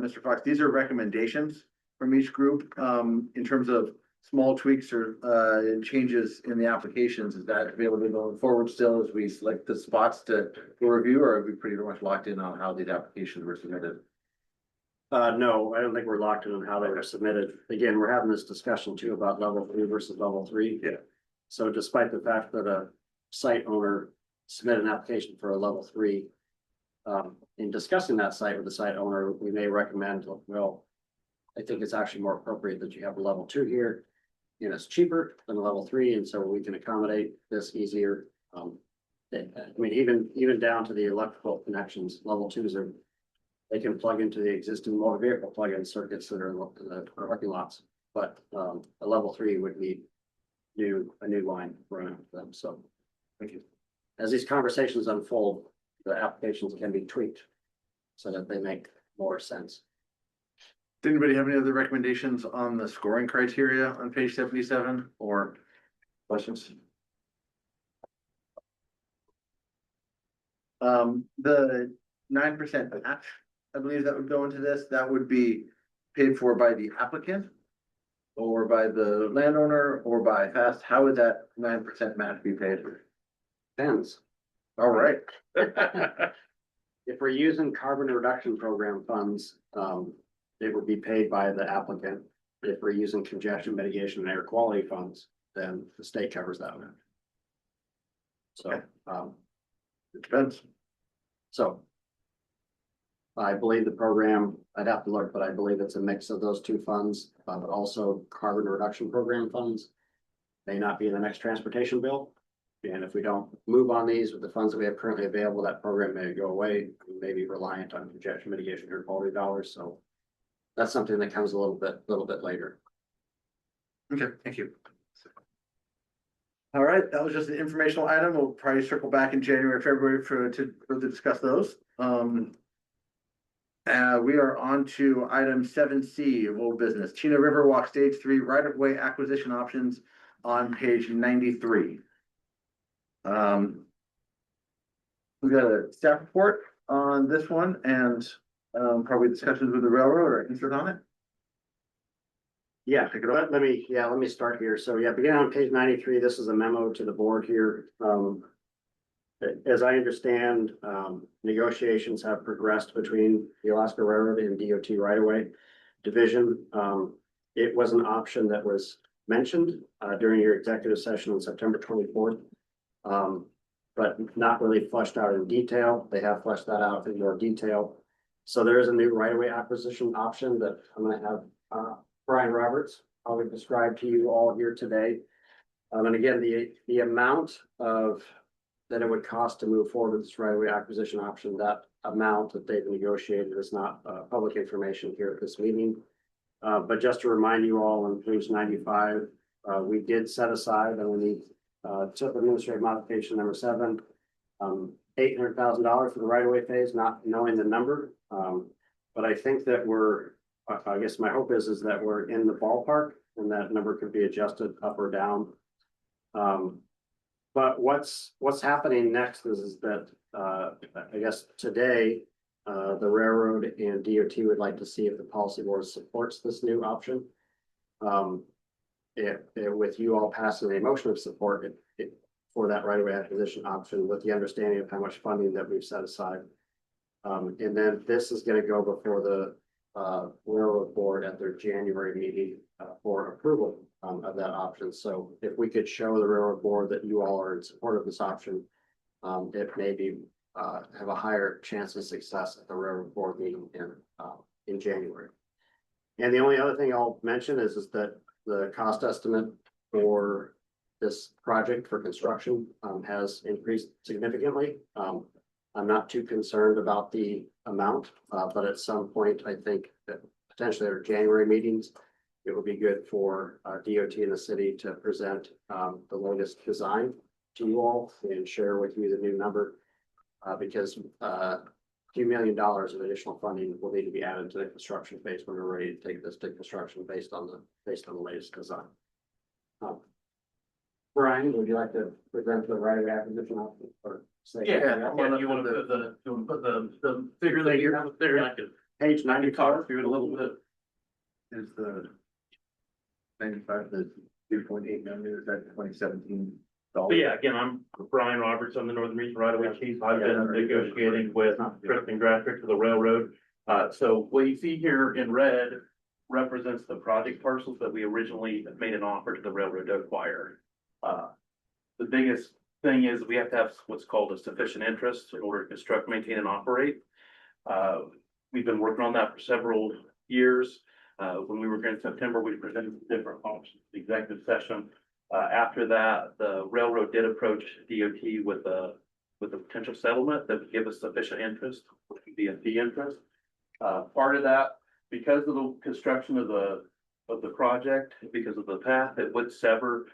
Mr. Fox, these are recommendations from each group, in terms of small tweaks or, changes in the applications. Is that available going forward still as we select the spots to review, or are we pretty much locked in on how these applications were submitted? No, I don't think we're locked in on how they were submitted. Again, we're having this discussion too about level 3 versus level 3. Yeah. So despite the fact that a site owner submitted an application for a level 3, in discussing that site with the site owner, we may recommend, well, I think it's actually more appropriate that you have a level 2 here. And it's cheaper than a level 3, and so we can accommodate this easier. I mean, even down to the electrical connections, level 2s are, they can plug into the existing motor vehicle plug-in circuits that are in the parking lots. But a level 3 would need a new line running for them. So thank you. As these conversations unfold, the applications can be tweaked so that they make more sense. Does anybody have any other recommendations on the scoring criteria on page 77 or questions? The 9% match, I believe that would go into this, that would be paid for by the applicant or by the landowner or by FAST. How would that 9% match be paid? Depends. All right. If we're using carbon reduction program funds, it would be paid by the applicant. If we're using congestion mitigation and air quality funds, then the state covers that one. So, It depends. so. I believe the program, I'd have to look, but I believe it's a mix of those two funds, but also carbon reduction program funds. May not be in the next transportation bill. And if we don't move on these with the funds that we have currently available, that program may go away. We may be reliant on congestion mitigation air quality dollars, so. That's something that comes a little bit later. Okay, thank you. All right, that was just an informational item. We'll probably circle back in January, February to further discuss those. We are on to item 7C of old business, Chena Riverwalk Stage 3 right-of-way acquisition options on page 93. We got a staff report on this one and probably discussions with the railroad or insert on it. Yeah, let me start here. So yeah, beginning on page 93, this is a memo to the board here. As I understand, negotiations have progressed between the Alaska Railroad and DOT right-of-way division. It was an option that was mentioned during your executive session on September 24th. But not really fleshed out in detail. They have fleshed that out in more detail. So there is a new right-of-way acquisition option that I'm going to have Brian Roberts probably describe to you all here today. And again, the amount of that it would cost to move forward with this right-of-way acquisition option, that amount that they've negotiated is not public information here at this meeting. But just to remind you all, on page 95, we did set aside, and we need TIP administrative modification number 7, $800,000 for the right-of-way phase, not knowing the number. But I think that I guess my hope is that we're in the ballpark and that number could be adjusted up or down. But what's happening next is that I guess today The railroad and DOT would like to see if the policy board supports this new option. With you all passing a motion of support for that right of way acquisition option with the understanding of how much funding that we've set aside. And then this is gonna go before the railroad board at their January meeting for approval of that option. So if we could show the railroad board that you all are in support of this option, it may be have a higher chance of success at the railroad board meeting in January. And the only other thing I'll mention is that the cost estimate for this project for construction has increased significantly. I'm not too concerned about the amount, but at some point, I think that potentially our January meetings, it would be good for DOT and the city to present the latest design to you all and share with you the new number. Because $2 million of additional funding will need to be added to the construction phase when we're ready to take this to construction based on the latest design. Brian, would you like to present the right of acquisition option or say? Yeah. You wanna put the figure that you're out there, I could Page talk 95. through it a little bit. Is the 95, the 2.8 million, is that 2017? But yeah, again, I'm Brian Roberts, I'm the Northern Region Right of Way Chief. I've been negotiating with Tristan Graftrick for the railroad. So what you see here in red represents the project parcels that we originally made an offer to the railroad to acquire. The biggest thing is we have to have what's called a sufficient interest in order to construct, maintain, and operate. We've been working on that for several years. When we were here in September, we presented different options, the executive session. After that, the railroad did approach DOT with a potential settlement that would give us sufficient interest, which would be a fee interest. Part of that, because of the construction of the project, because of the path, it would sever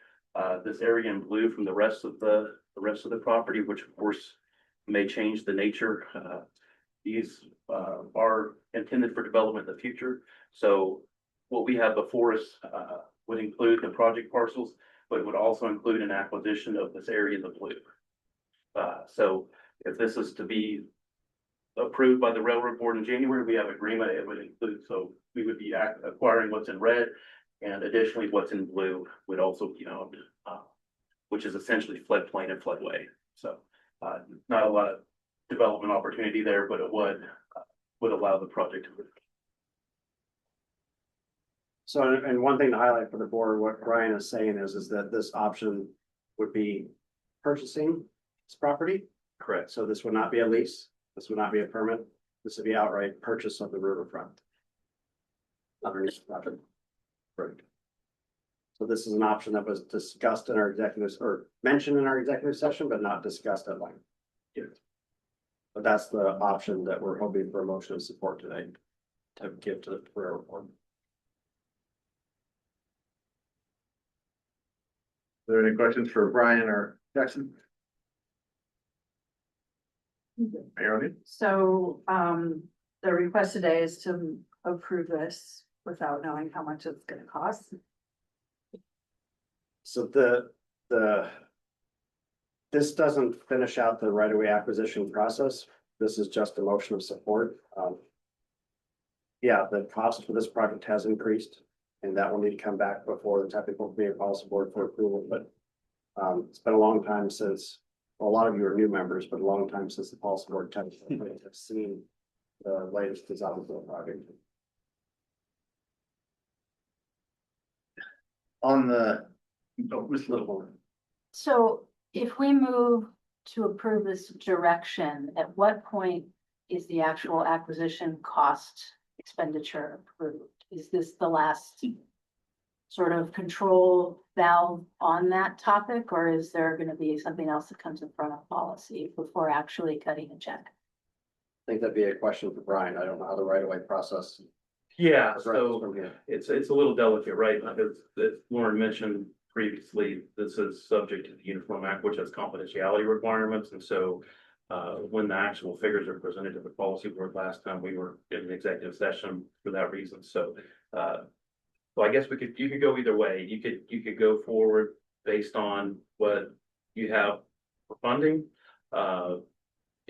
this area in blue from the rest of the property, which of course may change the nature. These are intended for development in the future. So what we have before us would include the project parcels, but it would also include an acquisition of this area in the blue. So if this is to be approved by the railroad board in January, we have agreement, it would include, so we would be acquiring what's in red, and additionally what's in blue would also be owned, which is essentially floodplain and floodway. So not a lot of development opportunity there, but it would allow the project to move. So, and one thing to highlight for the board, what Brian is saying is that this option would be purchasing this property. Correct. So this would not be a lease. This would not be a permit. This would be outright purchase of the riverfront. Underneath the project. Correct. So this is an option that was discussed in our executive or mentioned in our executive session, but not discussed at length. Yes. But that's the option that we're hoping for a motion of support today to give to the railroad board. Are there any questions for Brian or Jackson? Mayor, So, the request today is to approve this without knowing how much it's gonna cost. So this doesn't finish out the right of way acquisition process. This is just a motion of support. Yeah, the cost for this project has increased, and that will need to come back before the technical committee of policy board for approval, but it's been a long time since, well, a lot of you are new members, but a long time since the policy board technically have seen the latest design of the project. on the, oh, Ms. Little. So if we move to approve this direction, at what point is the actual acquisition cost expenditure approved? Is this the last sort of control valve on that topic, or is there gonna be something else that comes in front of policy before actually cutting a check? I think that'd be a question for Brian. I don't know how the right of way process. Yeah, progresses so from here. it's a little delicate, right? As Lauren mentioned previously, this is subject to the Uniform Act, which has confidentiality requirements. And so when the actual figures are presented to the policy board last time, we were in an executive session for that reason. So I guess you could go either way. You could go forward based on what you have for funding.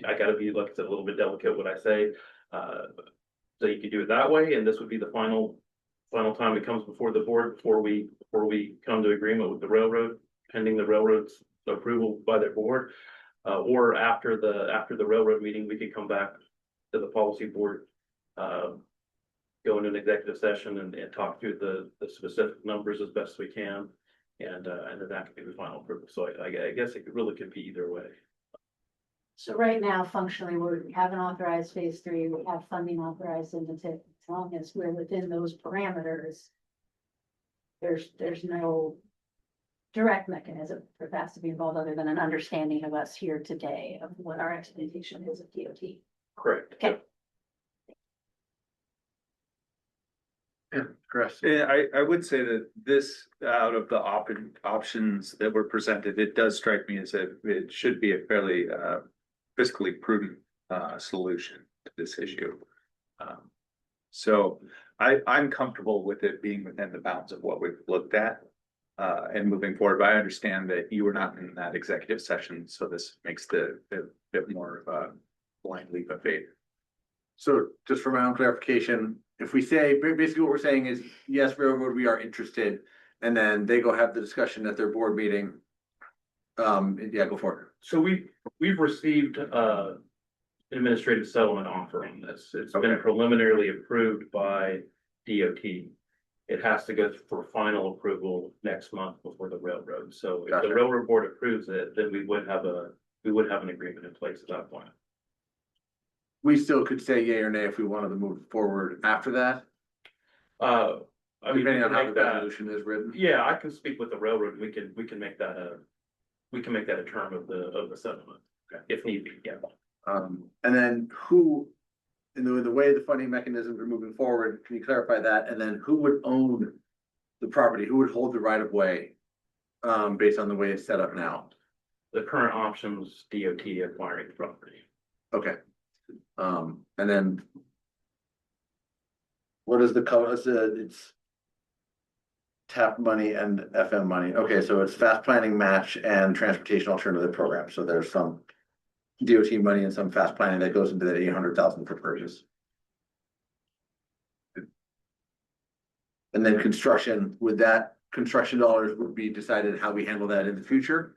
I gotta be, like I said, a little bit delicate what I say. So you could do it that way, and this would be the final time it comes before the board, before we come to agreement with the railroad, pending the railroad's approval by their board. Or after the railroad meeting, we could come back to the policy board, go into an executive session and talk through the specific numbers as best we can. And then that could be the final approval. So I guess it really could be either way. So right now, functionally, we haven't authorized phase 3, we have funding authorized in the tip, as long as we're within those parameters. There's no direct mechanism for FAST to be involved other than an understanding of us here today of what our expectation is of DOT. Correct. Okay. Yeah, Chris. Yeah, I would say that this, out of the options that were presented, it does strike me as it should be a fairly fiscally prudent solution to this issue. So I'm comfortable with it being within the bounds of what we've looked at and moving forward. But I understand that you were not in that executive session, so this makes the bit more of a blind leap of faith. So just for my own clarification, if we say, basically what we're saying is, yes, railroad, we are interested, and then they go have the discussion at their board meeting. Yeah, go for it. So we've received an administrative settlement offer on this. It's been Okay. preliminarily approved by DOT. It has to go for final approval next month before the railroad. So if Gotcha. the railroad board approves it, then we would have an agreement in place at that point. We still could say yay or nay if we wanted to move forward after that, I mean, we depending on can how make the that, resolution is written. yeah, I can speak with the railroad. We can make that a term of the settlement if need be, yeah. And then who, in the way the funding mechanisms are moving forward, can you clarify that? And then who would own the property? Who would hold the right of way? Based on the way it's set up now? The current options, DOT acquiring the property. Okay. And then what is the cover? It's TAP money and FM money. Okay, so it's fast planning match and transportation alternative program. So there's some DOT money and some fast planning that goes into that 800,000 for purchase. And then construction, with that construction dollars would be decided how we handle that in the future.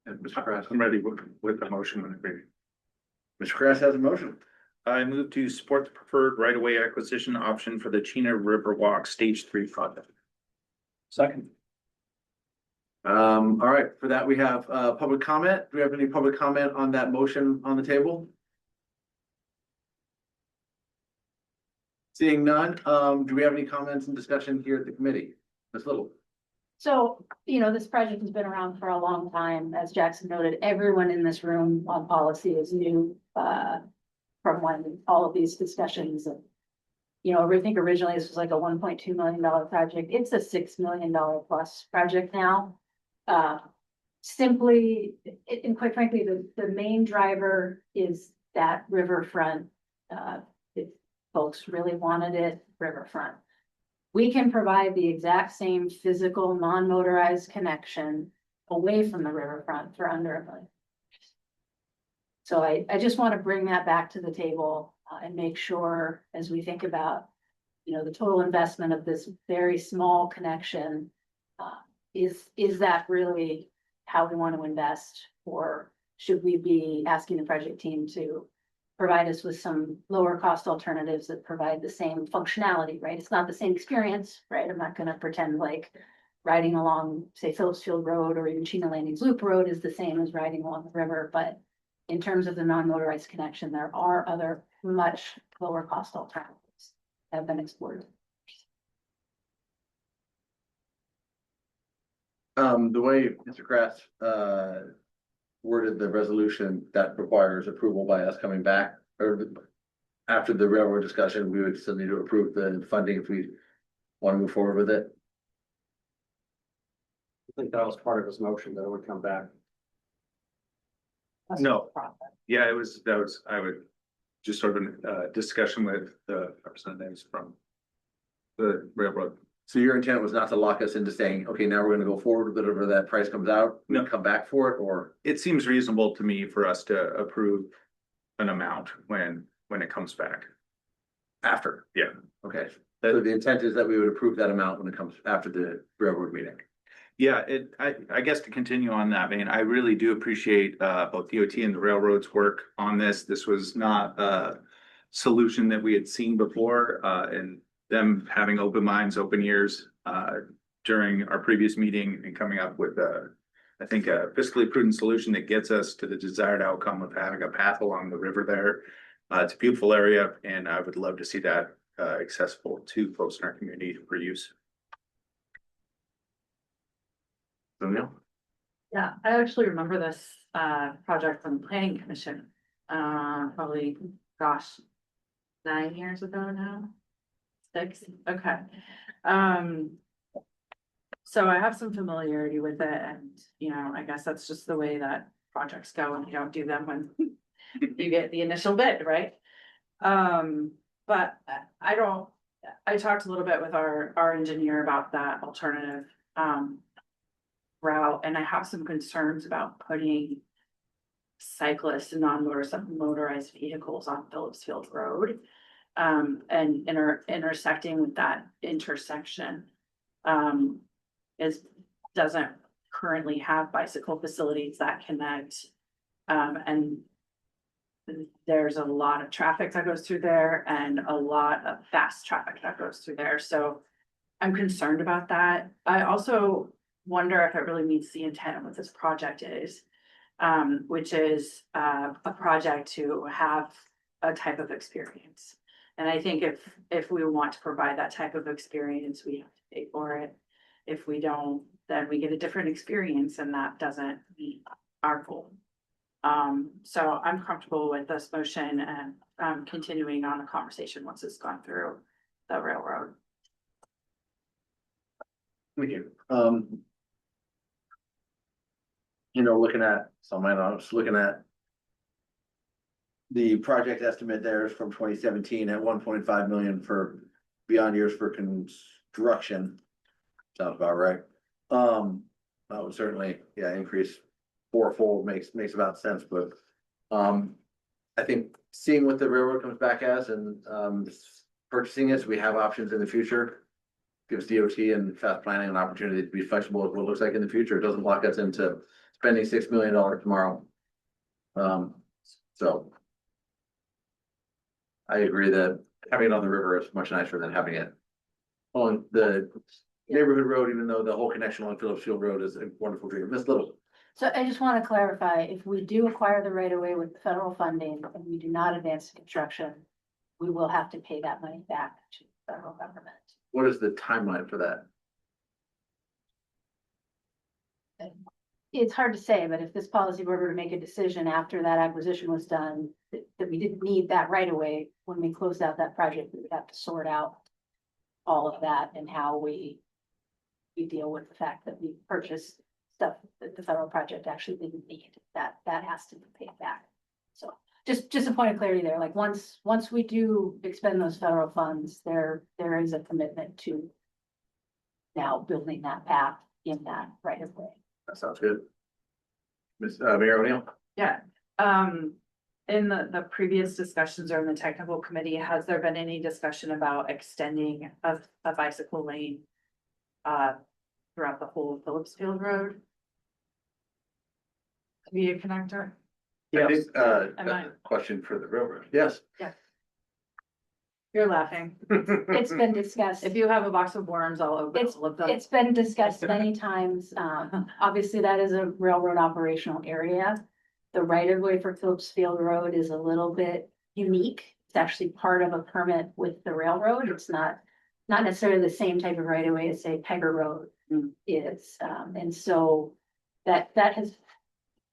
And Mr. Kress, I'm ready with the motion when agree. Mr. Kress has a motion. I move to support the preferred right-of-way acquisition option for the Chena River Walk Stage 3 project. Second. All right, for that, we have public comment. Do we have any public comment on that motion on the table? Seeing none, do we have any comments and discussion here at the committee? Ms. Little? So, this project has been around for a long time. As Jackson noted, everyone in this room on policy is new, from when all of these discussions and, I think originally this was like a $1.2 million project. It's a $6 million plus project now. Simply, and quite frankly, the main driver is that riverfront. If folks really wanted it, riverfront. We can provide the exact same physical, non-motorized connection away from the riverfront for under $1 million. So I just want to bring that back to the table and make sure as we think about, the total investment of this very small connection, is that really how we want to invest? Or should we be asking the project team to provide us with some lower cost alternatives that provide the same functionality, right? It's not the same experience, right? I'm not going to pretend like riding along, say, Phillips Field Road or even Chena Landings Loop Road is the same as riding along the river. But in terms of the non-motorized connection, there are other much lower cost alternatives that have been explored. The way Mr. Kratz worded the resolution that requires approval by us coming back, or after the railroad discussion, we would still need to approve the funding if we want to move forward with it. I think that was part of his motion that it would come back. No. Yeah, I would just sort of discussion with the representatives from the railroad So your intent was not to lock us into saying, okay, now we're gonna go forward with whatever that price comes out, No. come back for it, or? It seems reasonable to me for us to approve an amount when it comes back. After? Yeah. Okay, so the intent is that we would approve that amount when it comes after the railroad meeting. Yeah, I guess to continue on that vein, I really do appreciate both DOT and the railroad's work on this. This was not a solution that we had seen before, and them having open minds, open ears during our previous meeting and coming up with I think a fiscally prudent solution that gets us to the desired outcome of having a path along the river there. It's a beautiful area, and I would love to see that accessible to folks in our community for use. Yeah, I actually remember this project from the planning commission, probably, gosh, 9 years ago now. 6, okay. So I have some familiarity with it, and I guess that's just the way that projects go, and you don't do them when you get the initial bid, right? But I talked a little bit with our engineer about that alternative route, and I have some concerns about putting cyclists and non-motorized vehicles on Phillips Field Road. And intersecting with that intersection doesn't currently have bicycle facilities that connect. And there's a lot of traffic that goes through there and a lot of fast traffic that goes through there. So I'm concerned about that. I also wonder if it really meets the intent of what this project is, which is a project to have a type of experience. And I think if we want to provide that type of experience, we have to pay for it. If we don't, then we get a different experience, and that doesn't meet our goal. So I'm comfortable with this motion and continuing on the conversation once it's gone through the railroad. Thank you. Looking at, looking at the project estimate there is from 2017 at 1.5 million for beyond years for construction. Sounds about right. That would certainly, increase fourfold makes about sense, but I think seeing what the railroad comes back as and purchasing it, so we have options in the future. Gives DOT and fast planning an opportunity to be flexible with what it looks like in the future. It doesn't lock us into spending $6 million tomorrow. So I agree that having it on the river is much nicer than having it on the neighborhood road, even though the whole connection along Phillips Field Road is a wonderful dream. Miss Little. So I just want to clarify, if we do acquire the right of way with federal funding and we do not advance the construction, we will have to pay that money back to the federal government. What is the timeline for that? It's hard to say, but if this policy were to make a decision after that acquisition was done, that we didn't need that right away, when we closed out that project, we would have to sort out all of that and how we deal with the fact that we purchased stuff that the federal project actually didn't need. That has to be paid back. So just a point of clarity there, like once we do expend those federal funds, there is a commitment to now building that path in that right of way. That sounds good. Miss Mayor O'Neill. Yeah, in the previous discussions or in the technical committee, has there been any discussion about extending a bicycle lane throughout the whole of Phillips Field Road? To be a connector? I think, Am I- a question for the railroad. Yes. You're laughing. It's been discussed. If you have a box of worms, I'll open all of them. It's been discussed many times. Obviously, that is a railroad operational area. The right of way for Phillips Field Road is a little bit unique. It's actually part of a permit with the railroad. It's not necessarily the same type of right of way as say Pegger Road is. And so that has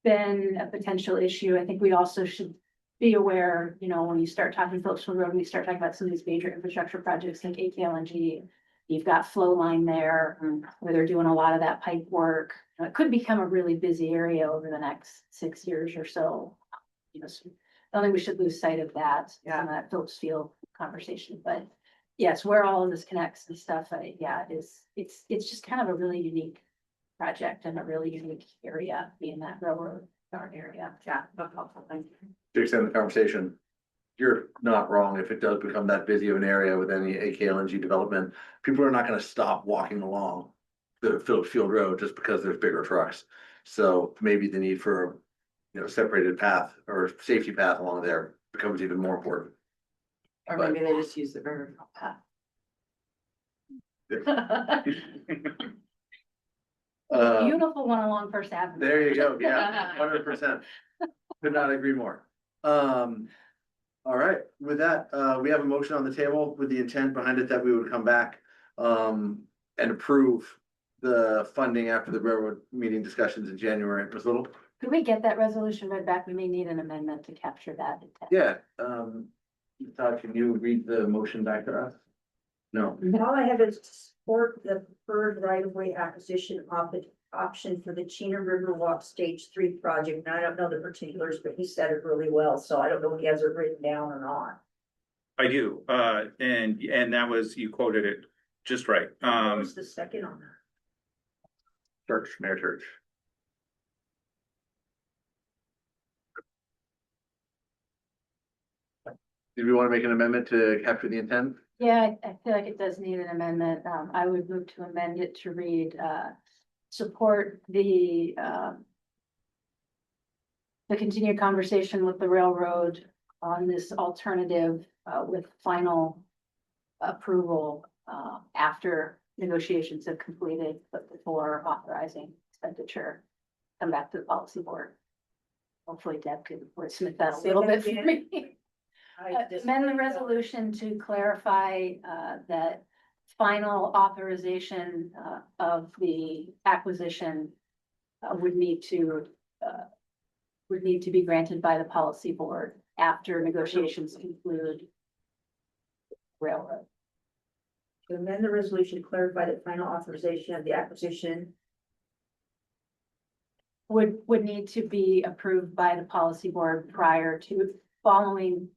been a potential issue. I think we also should be aware, when you start talking Phillips Field Road, we start talking about some of these major infrastructure projects like AKLNG. You've got Flow Line there, where they're doing a lot of that pipe work. It could become a really busy area over the next 6 years or so. So I don't think we should lose sight of that, that Phillips Field conversation, but yes, where all of this connects and stuff, yeah, it's just kind of a really unique project and a really unique area, being that railroad yard area. Yeah, that's helpful, thank you. To extend the conversation, you're not wrong. If it does become that busy of an area with any AKLNG development, people are not gonna stop walking along the Phillips Field Road just because there's bigger trucks. So maybe the need for, you know, separated path or safety path along there becomes even more important. Or But- maybe they just use the river path. Beautiful one along First Avenue. There you go, yeah, 100%. Could not agree more. All right, with that, we have a motion on the table with the intent behind it that we would come back and approve the funding after the railroad meeting discussions in January. Ms. Little? Could we get that resolution read back? We may need an amendment to capture that. intent. Yeah, Todd, can you read the motion back to us? No, All I have is to support the preferred right-of-way acquisition option for the Chena River Walk Stage 3 project. And I don't know the particulars, but he said it really well, so I don't know if he has it written down or not. I do, and that was, you quoted it just right. What was the second on that? Church, Mayor Church. Did we want to make an amendment to capture the intent? Yeah, I feel like it does need an amendment. I would move to amend it to read, support the continued conversation with the railroad on this alternative, with final approval, after negotiations have completed, but before authorizing expenditure. Come back to the policy board. Hopefully Deb can wordsmith that a Say little that bit for again. me. I just- Amend the resolution to clarify that final authorization of the acquisition would need to be granted by the policy board after negotiations conclude. Railroad. To amend the resolution to clarify that final authorization of the acquisition. Would need to be approved by the policy board prior to following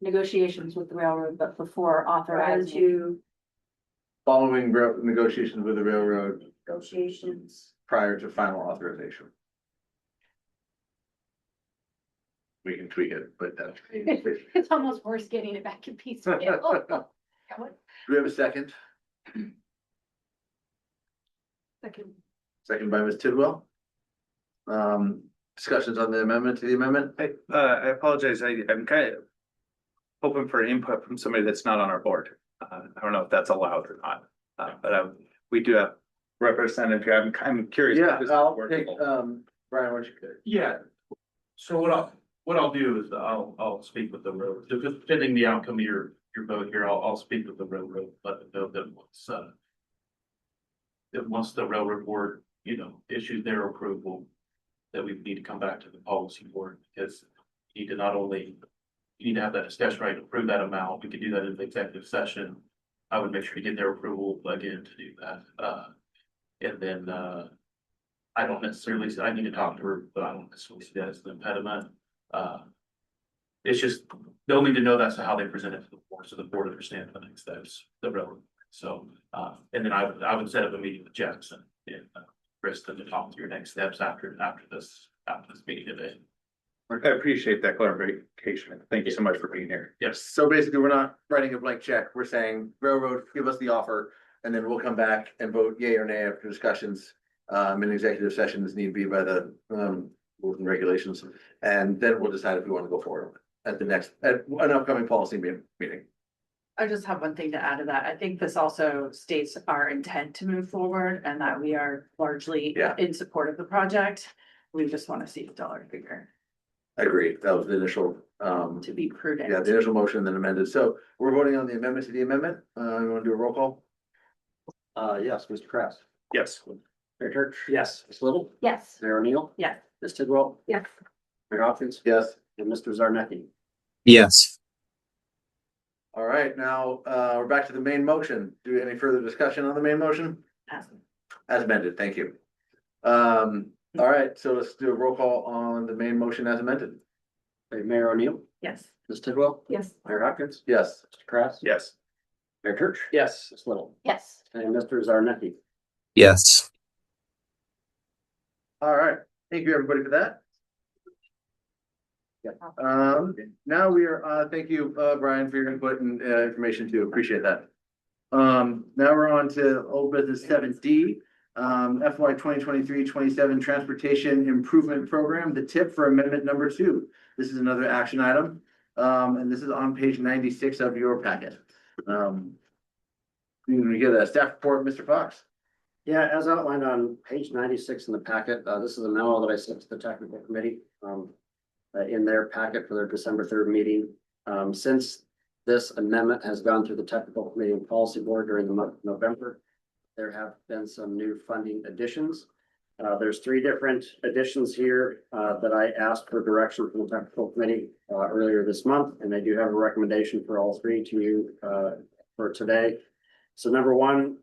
negotiations with the railroad, but before Prior authorizing. to Following negotiations with the railroad negotiations. prior to final authorization. We can tweak it, but that's. It's almost worse getting it back in piecemeal. Do we have a second? Second. Second by Ms. Tidwell. Discussions on the amendment to the amendment? I apologize, I'm kind of hoping for input from somebody that's not on our board. I don't know if that's allowed or not, but we do have representative here. I'm curious. if Yeah, this is I'll take, workable. Brian, why don't you? Yeah, so what I'll do is I'll speak with the railroad, just pending the outcome of your vote here, I'll speak with the railroad, let them know that once the railroad board, issues their approval, that we need to come back to the policy board, because you need to you need to have that discussion, right, to approve that amount. We could do that in the executive session. I would make sure you get their approval again to do that. And then, I don't necessarily, I need to talk to her, but I don't necessarily see that as an impediment. It's just, they'll need to know that's how they present it to the board, so the board understands the next steps, the railroad. So, and then I would set up a meeting with Jackson and Kristen to talk through your next steps after this meeting today. I appreciate that clarification. Thank you so much for being here. Yes. So basically, we're not writing a blank check. We're saying railroad, give us the offer, and then we'll come back and vote yay or nay after discussions. In executive sessions need be by the rules and regulations, and then we'll decide if we want to go forward at an upcoming policy meeting. I just have one thing to add to that. I think this also states our intent to move forward and that we are largely Yeah. in support of the project. We just want to see the dollar figure I agree. That was the initial, to be prudent. yeah, the initial motion then amended. So we're voting on the amendment to the amendment. You want to do a roll call? Yes, Mr. Kraft. Yes. Mayor Church. Yes. Ms. Little. Yes. Mayor O'Neill. Yeah. Ms. Tidwell. Yes. Mayor Hopkins. Yes. And Mr. Zarnecki. Yes. All right, now, we're back to the main motion. Do we have any further discussion on the main motion? As amended, thank you. All right, so let's do a roll call on the main motion as amended. Okay, Mayor O'Neill. Yes. Ms. Tidwell. Yes. Mayor Hopkins. Yes. Mr. Kraft. Yes. Mayor Church. Yes. Ms. Little. Yes. And Mr. Zarnecki. Yes. All right, thank you, everybody, for that. Yeah. Now we are, thank you, Brian, for your input and information too. Appreciate that. Now we're on to old business 7D. FY 2023-27 Transportation Improvement Program, the tip for amendment number 2. This is another action item. And this is on page 96 of your packet. We get a staff report, Mr. Fox. Yeah, as outlined on page 96 in the packet, this is a memo that I sent to the technical committee in their packet for their December 3rd meeting. Since this amendment has gone through the technical committee and policy board during the month of November, there have been some new funding additions. There's 3 different additions here that I asked for direction from the technical committee earlier this month, and I do have a recommendation for all 3 to you for today. So number 1,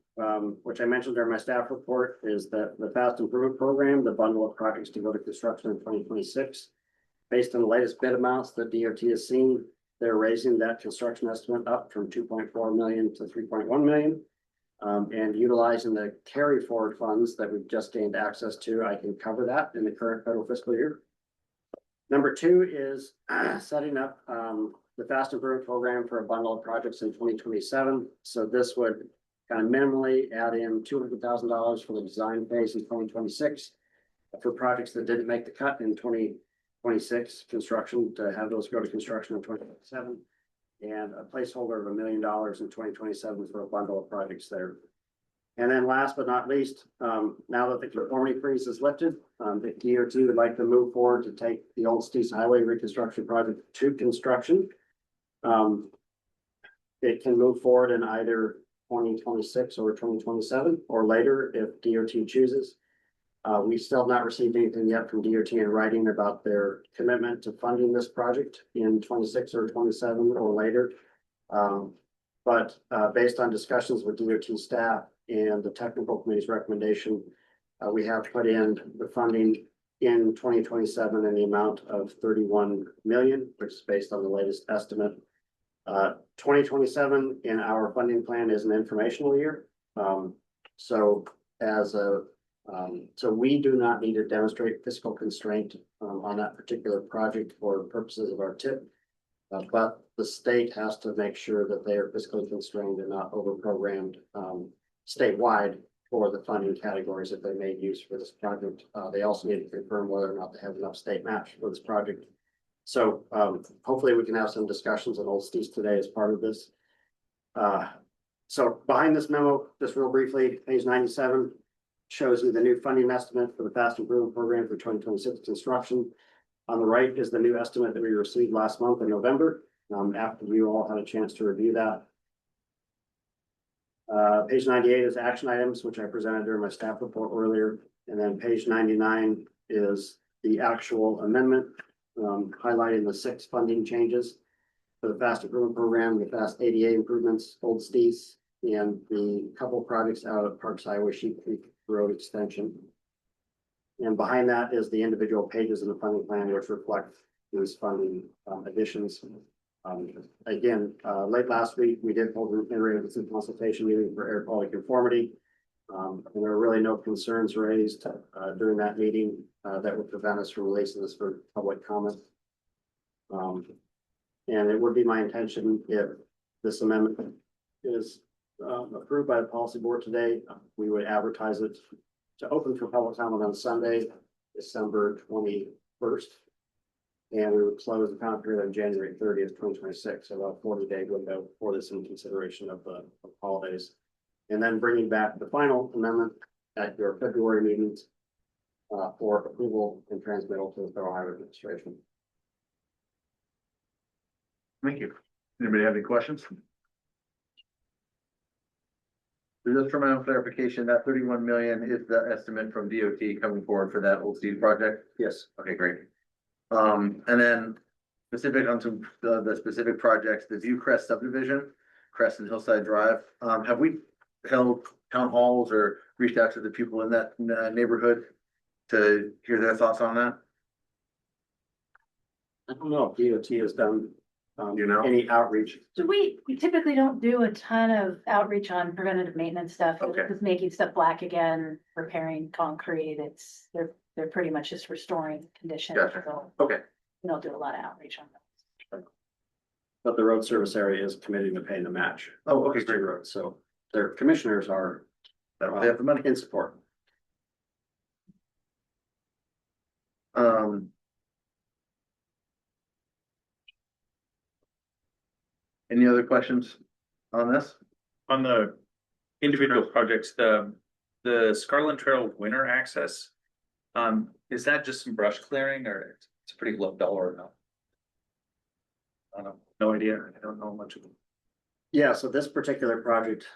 which I mentioned during my staff report, is that the Fast Improvement Program, the bundle of projects to go to construction in 2026. Based on the latest bid amounts that DOT has seen, they're raising that construction estimate up from 2.4 million to 3.1 million. And utilizing the carry forward funds that we've just gained access to, I can cover that in the current federal fiscal year. Number 2 is setting up the Fast Improvement Program for a bundle of projects in 2027. So this would kind of minimally add in $200,000 for the design phase in 2026 for projects that didn't make the cut in 2026 construction, to have those go to construction in 2027. And a placeholder of $1 million in 2027 for a bundle of projects there. And then last but not least, now that the conformity freeze is lifted, the DOT would like to move forward to take the Old Steves Highway reconstruction project to construction. It can move forward in either 2026 or 2027 or later if DOT chooses. We still have not received anything yet from DOT in writing about their commitment to funding this project in 26 or 27 or later. But based on discussions with DOT staff and the technical committee's recommendation, we have put in the funding in 2027 in the amount of 31 million, which is based on the latest estimate. 2027 in our funding plan is an informational year. So we do not need to demonstrate fiscal constraint on that particular project for purposes of our tip. But the state has to make sure that they are fiscally constrained and not over-programmed statewide for the funding categories that they may use for this project. They also need to confirm whether or not they have enough state match for this project. So hopefully we can have some discussions on Old Steves today as part of this. So behind this memo, just real briefly, page 97 shows you the new funding estimate for the Fast Improvement Program for 2026 construction. On the right is the new estimate that we received last month in November, after you all had a chance to review that. Page 98 is action items, which I presented during my staff report earlier. And then page 99 is the actual amendment, highlighting the 6 funding changes for the Fast Improvement Program, the Fast ADA improvements, Old Steves, and the couple projects out of Parks Highway Sheep Creek Road extension. And behind that is the individual pages in the funding plan, which reflect these funding additions. Again, late last week, we did hold an interagency consultation meeting for air quality conformity. And there were really no concerns raised during that meeting that would prevent us from releasing this for public comment. And it would be my intention, if this amendment is approved by the policy board today, we would advertise it to open for public comment on Sunday, December 21st. And we would close the comment period on January 30th, 2026, so about 40-day window for this in consideration of the holidays. And then bringing back the final amendment at your February meetings for approval and transmittal to the Federal Highway Administration. Thank you. Anybody have any questions? Just for my own clarification, that 31 million is the estimate from DOT coming forward for that Old Steve project? Yes. Okay, great. And then specific on some the specific projects, the Viewcrest subdivision, Crest and Hillside Drive. Have we held town halls or reached out to the people in that neighborhood to hear their thoughts on that? I don't know if DOT has done You know? any outreach. So we typically don't do a ton of outreach on preventative maintenance stuff. Okay. Just making stuff black again, repairing concrete, they're pretty much just restoring condition. Gotcha. So Okay, we don't do a lot of outreach on that. But the road service area is committing to paying the match. Oh, okay, State great. road, so their commissioners are they have the money. in support. Any other questions on this? On the individual projects, the Scarlet Trail winter access. Is that just some brush clearing or it's a pretty low dollar amount? I don't know, no idea. I don't know much of it. Yeah, so this particular project,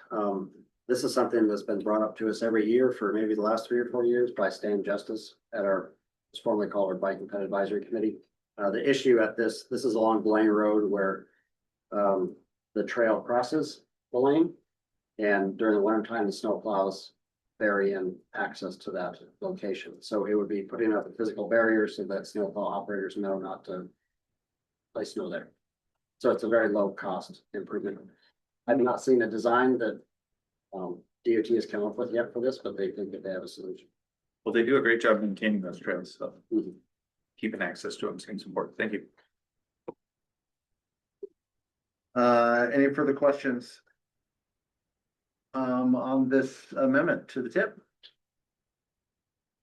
this is something that's been brought up to us every year for maybe the last 3 or 4 years by Stan Justice at our, it's formerly called our Bike and Ped Advisory Committee. The issue at this is along Blaine Road where the trail crosses the lane. And during the winter time, the snow plows bury in access to that location. So it would be putting up a physical barrier so that snowplow operators know not to place snow there. So it's a very low cost improvement. I've not seen a design that DOT has come up with yet for this, but they think that they have a solution. Well, they do a great job maintaining those trails, so Mhm. keeping access to them seems important. Thank you. Any further questions? On this amendment to the tip?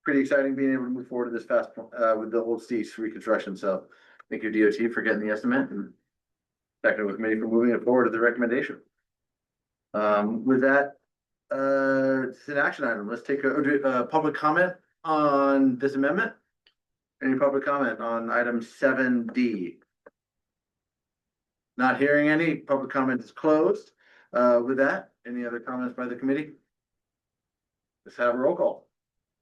Pretty exciting being able to move forward to this fast, with the old Steve's reconstruction, so thank you DOT for getting the estimate and back to the committee for moving it forward to the recommendation. With that, it's an action item. Let's take a public comment on this amendment. Any public comment on item 7D? Not hearing any, public comment is closed. With that, any other comments by the committee? Let's have a roll call.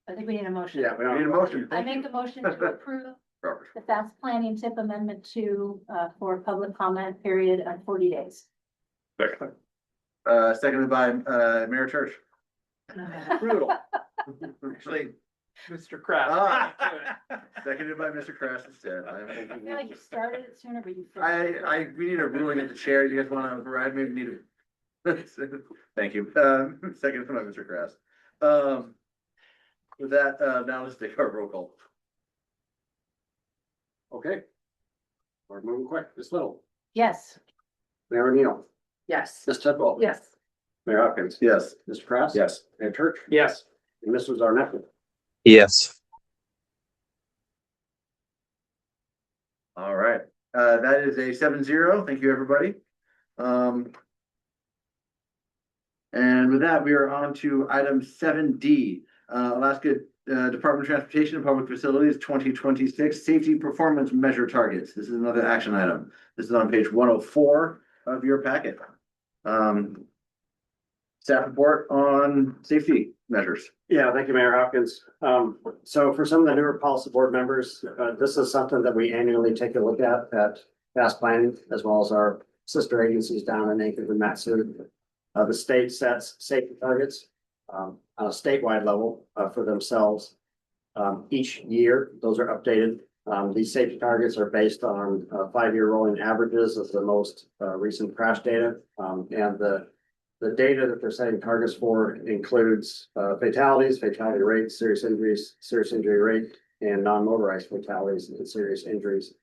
I think we need a motion. Yeah, we We need a don't. motion. I make a motion to approve Robert. the fast planning tip amendment for public comment period of 40 days. Seconded by, Mayor Church. Brutal. Actually, Mr. Kraft. Seconded by Mr. Kress instead. I feel like you started it sooner, but you. We need a ruling at the chair. You guys want to override? Maybe need a. Thank you. Seconded by Mr. Kress. With that, now let's take our roll call. Okay. We're moving quick, Ms. Little, Yes. Mayor Neal, Yes. Ms. Tidwell. Yes. Mayor Hopkins. Yes. Mr. Kraus. Yes. Mayor Church. Yes. And Mr. Zarnetti. Yes. All right, that is a 7-0. Thank you, everybody. And with that, we are on to item 7D, Alaska Department of Transportation and Public Facilities 2026 Safety Performance Measure Targets. This is another action item. This is on page 104 of your packet. Staff report on safety measures. Yeah, thank you, Mayor Hopkins. So for some of the newer policy board members, this is something that we annually take a look at fast planning, as well as our sister agencies down in Anchorage and Matsu. The state sets safety targets on a statewide level for themselves. Each year, those are updated. These safety targets are based on 5-year rolling averages of the most recent crash data. And the data that they're setting targets for includes fatalities, fatality rates, serious injuries, serious injury rate, and non-motorized fatalities and serious injuries.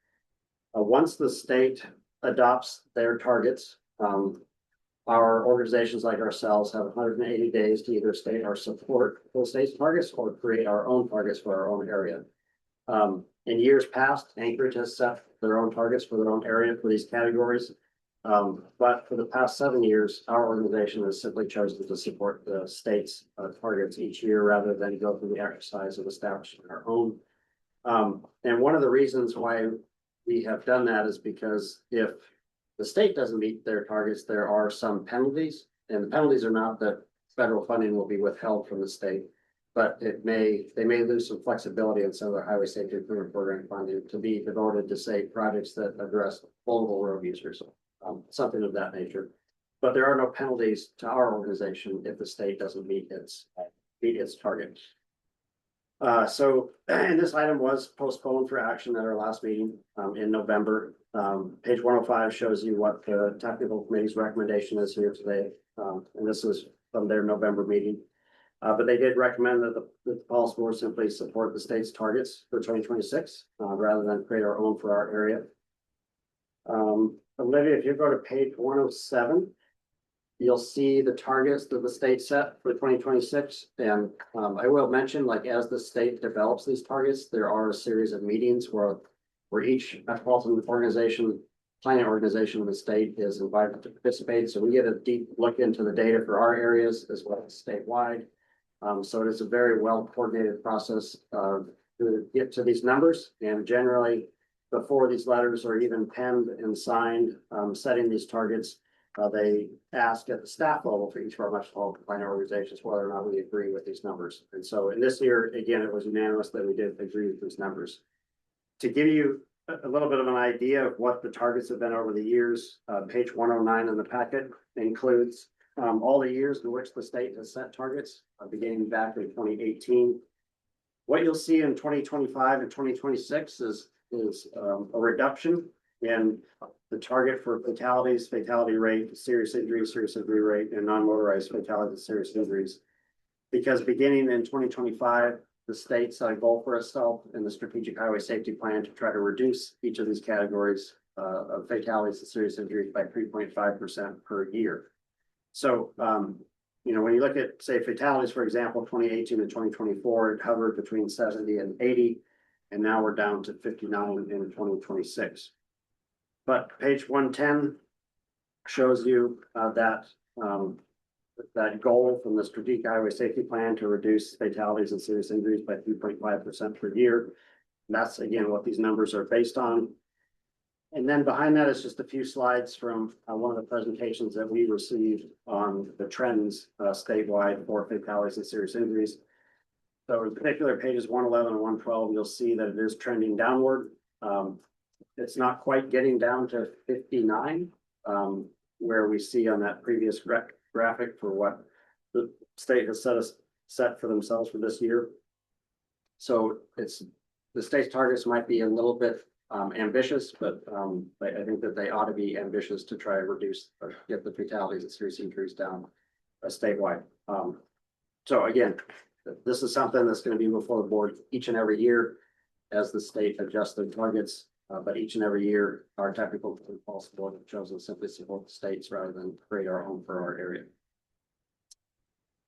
Once the state adopts their targets, our organizations like ourselves have 180 days to either state or support those state's targets or create our own targets for our own area. In years past, Anchorage has set their own targets for their own area for these categories. But for the past 7 years, our organization has simply chosen to support the state's targets each year rather than go through the exercise of establishing our own. And one of the reasons why we have done that is because if the state doesn't meet their targets, there are some penalties, and the penalties are not that federal funding will be withheld from the state, but they may lose some flexibility in some of their highway safety improvement program funding to be devoted to, say, projects that address vulnerable road users. Something of that nature. But there are no penalties to our organization if the state doesn't meet its targets. And this item was postponed for action at our last meeting, in November. Page 105 shows you what the technical committee's recommendation is here today. And this is from their November meeting. But they did recommend that the policy board simply support the state's targets for 2026, rather than create our own for our area. Olivia, if you go to page 107, you'll see the targets that the state set for 2026. And I will mention, like, as the state develops these targets, there are a series of meetings where each metropolitan organization, planning organization of the state is invited to participate. So we get a deep look into the data for our areas as well as statewide. So it is a very well coordinated process to get to these numbers, and generally before these letters are even penned and signed, setting these targets, they ask at the staff level for each of our metropolitan planning organizations whether or not we agree with these numbers. And so in this year, again, it was unanimous that we did agree with these numbers. To give you a little bit of an idea of what the targets have been over the years, page 109 in the packet includes all the years in which the state has set targets, beginning back in 2018. What you'll see in 2025 and 2026 is a reduction in the target for fatalities, fatality rate, serious injury rate, and non-motorized fatalities and serious injuries. Because beginning in 2025, the state set a goal for itself in the strategic highway safety plan to try to reduce each of these categories of fatalities and serious injuries by 3.5% per year. So, when you look at, say, fatalities, for example, 2018 and 2024, it hovered between 70 and 80, and now we're down to 59 in 2026. But page 110 shows you that goal from the strategic highway safety plan to reduce fatalities and serious injuries by 3.5% per year. And that's, again, what these numbers are based on. And then behind that is just a few slides from one of the presentations that we received on the trends statewide for fatalities and serious injuries. So in particular, pages 111 and 112, you'll see that it is trending downward. It's not quite getting down to 59, where we see on that previous graphic for what the state has set for themselves for this year. So the state's targets might be a little bit ambitious, but I think that they ought to be ambitious to try to reduce or get the fatalities and serious injuries down statewide. So again, this is something that's going to be before the board each and every year as the state adjusts their targets. But each and every year, our technical policy board has chosen to simply support the states rather than create our own for our area.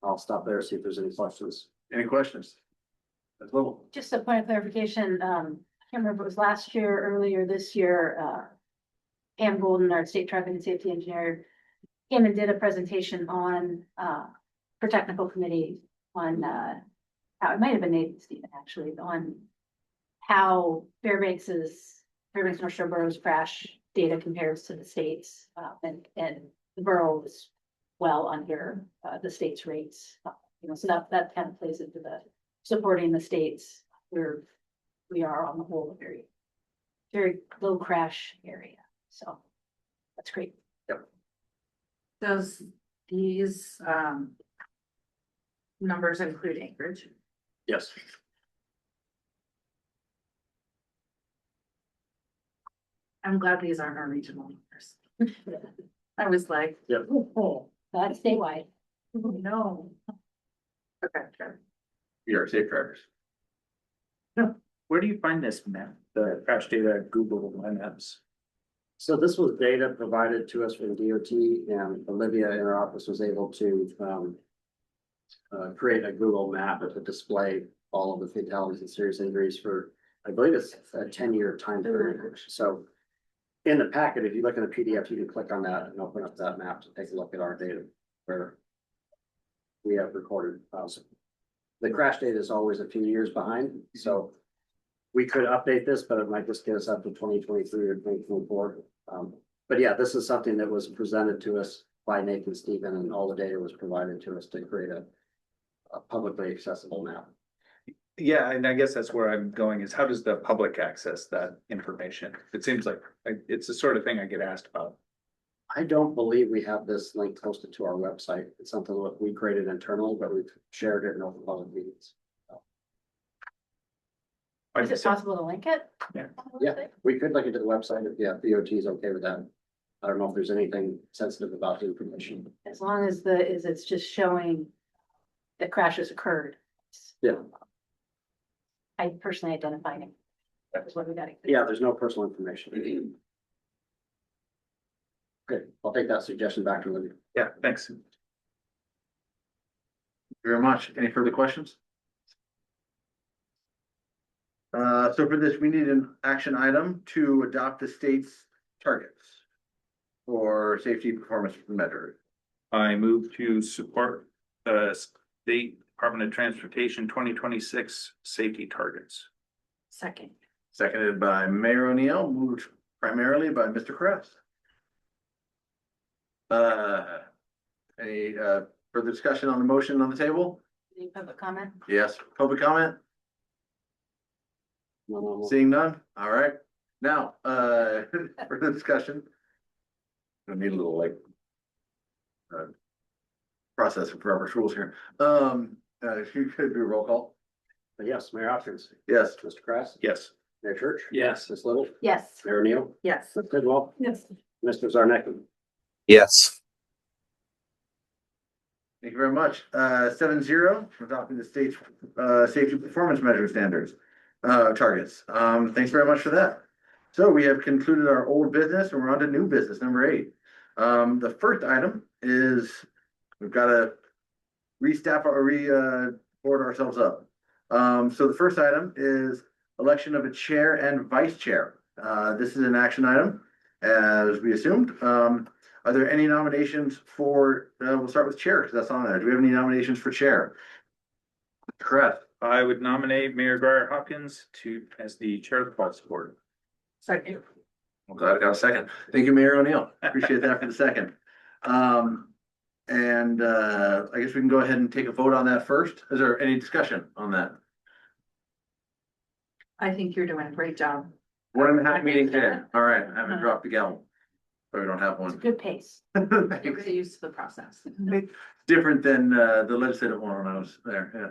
I'll stop there, see if there's any questions. Any questions? That's little. Just a point of clarification, I can't remember if it was last year, earlier this year, Pam Golden, our state traffic and safety engineer, came and did a presentation on, for technical committee on, how it might have been Nathan Stephen actually, on how Fairbanks North Shore Borough's crash data compares to the state's, and the borough is well under, the state's rates. So that kind of plays into the supporting the states where we are on the whole a very, very low crash area. So that's great. Does these numbers include Anchorage? Yes. I'm glad these aren't our regional numbers. I was like, Yep. Oh, that's statewide. no. Okay, sure. You're safe drivers. Where do you find this map, the crash data, Google Maps? So this was data provided to us from DOT, and Olivia in our office was able to create a Google map to display all of the fatalities and serious injuries for, I believe it's a 10-year time period. So in the packet, if you look in the PDF, you can click on that and open up that map to take a look at our data where we have recorded. The crash data is always a few years behind, so we could update this, but it might just get us up to 2023 or 2024. But yeah, this is something that was presented to us by Nathan Stephen, and all the data was provided to us to create a publicly accessible map. Yeah, and I guess that's where I'm going is how does the public access that information? It seems like it's the sort of thing I get asked about. I don't believe we have this link posted to our website. It's something that we created internally, but we've shared it in open public meetings. Is it possible to link it? Yeah, we could look into the website if, DOT is okay with that. I don't know if there's anything sensitive about the information. As long as it's just showing that crashes occurred. Yeah. I personally identified it. That was what we got. Yeah, there's no personal information. Okay, I'll take that suggestion back to Libby. Yeah, thanks. Thank you very much. Any further questions? So for this, we need an action item to adopt the state's targets for safety performance measure. I move to support the State Department of Transportation 2026 safety targets. Second. Seconded by Mayor O'Neill, moved primarily by Mr. Kress. Any further discussion on the motion on the table? Any public comment? Yes, public comment? No. Seeing none? All right. Now, for the discussion. I need a little like. Process for Robert's rules here. If you could do a roll call. Yes, Mayor Hopkins, Yes. Mr. Krass, Yes. Mayor Church. Yes. Ms. Little, Yes. Mayor O'Neill, Yes. Ms. Tidwell, Yes. Mr. Zarnicki. Yes. Thank you very much. 7-0 for adopting the state's safety performance measure standards, targets. Thanks very much for that. So we have concluded our old business and we're on to new business, number 8. The first item is we've got to restaff or board ourselves up. So the first item is election of a chair and vice chair. This is an action item, as we assumed. Are there any nominations for, we'll start with chair, because that's on there. Do we have any nominations for chair? Correct. I would nominate Mayor Grier Hopkins as the chair of the policy board. Second. I'm glad I got a second. Thank you, Mayor O'Neill. Appreciate that for the second. I guess we can go ahead and take a vote on that first. Is there any discussion on that? I think you're doing a great job. 1.5 meetings in. All right, I haven't dropped the gavel. So we don't have It's one. good pace. You're getting used to the process. Different than the legislative one when I was there, yeah.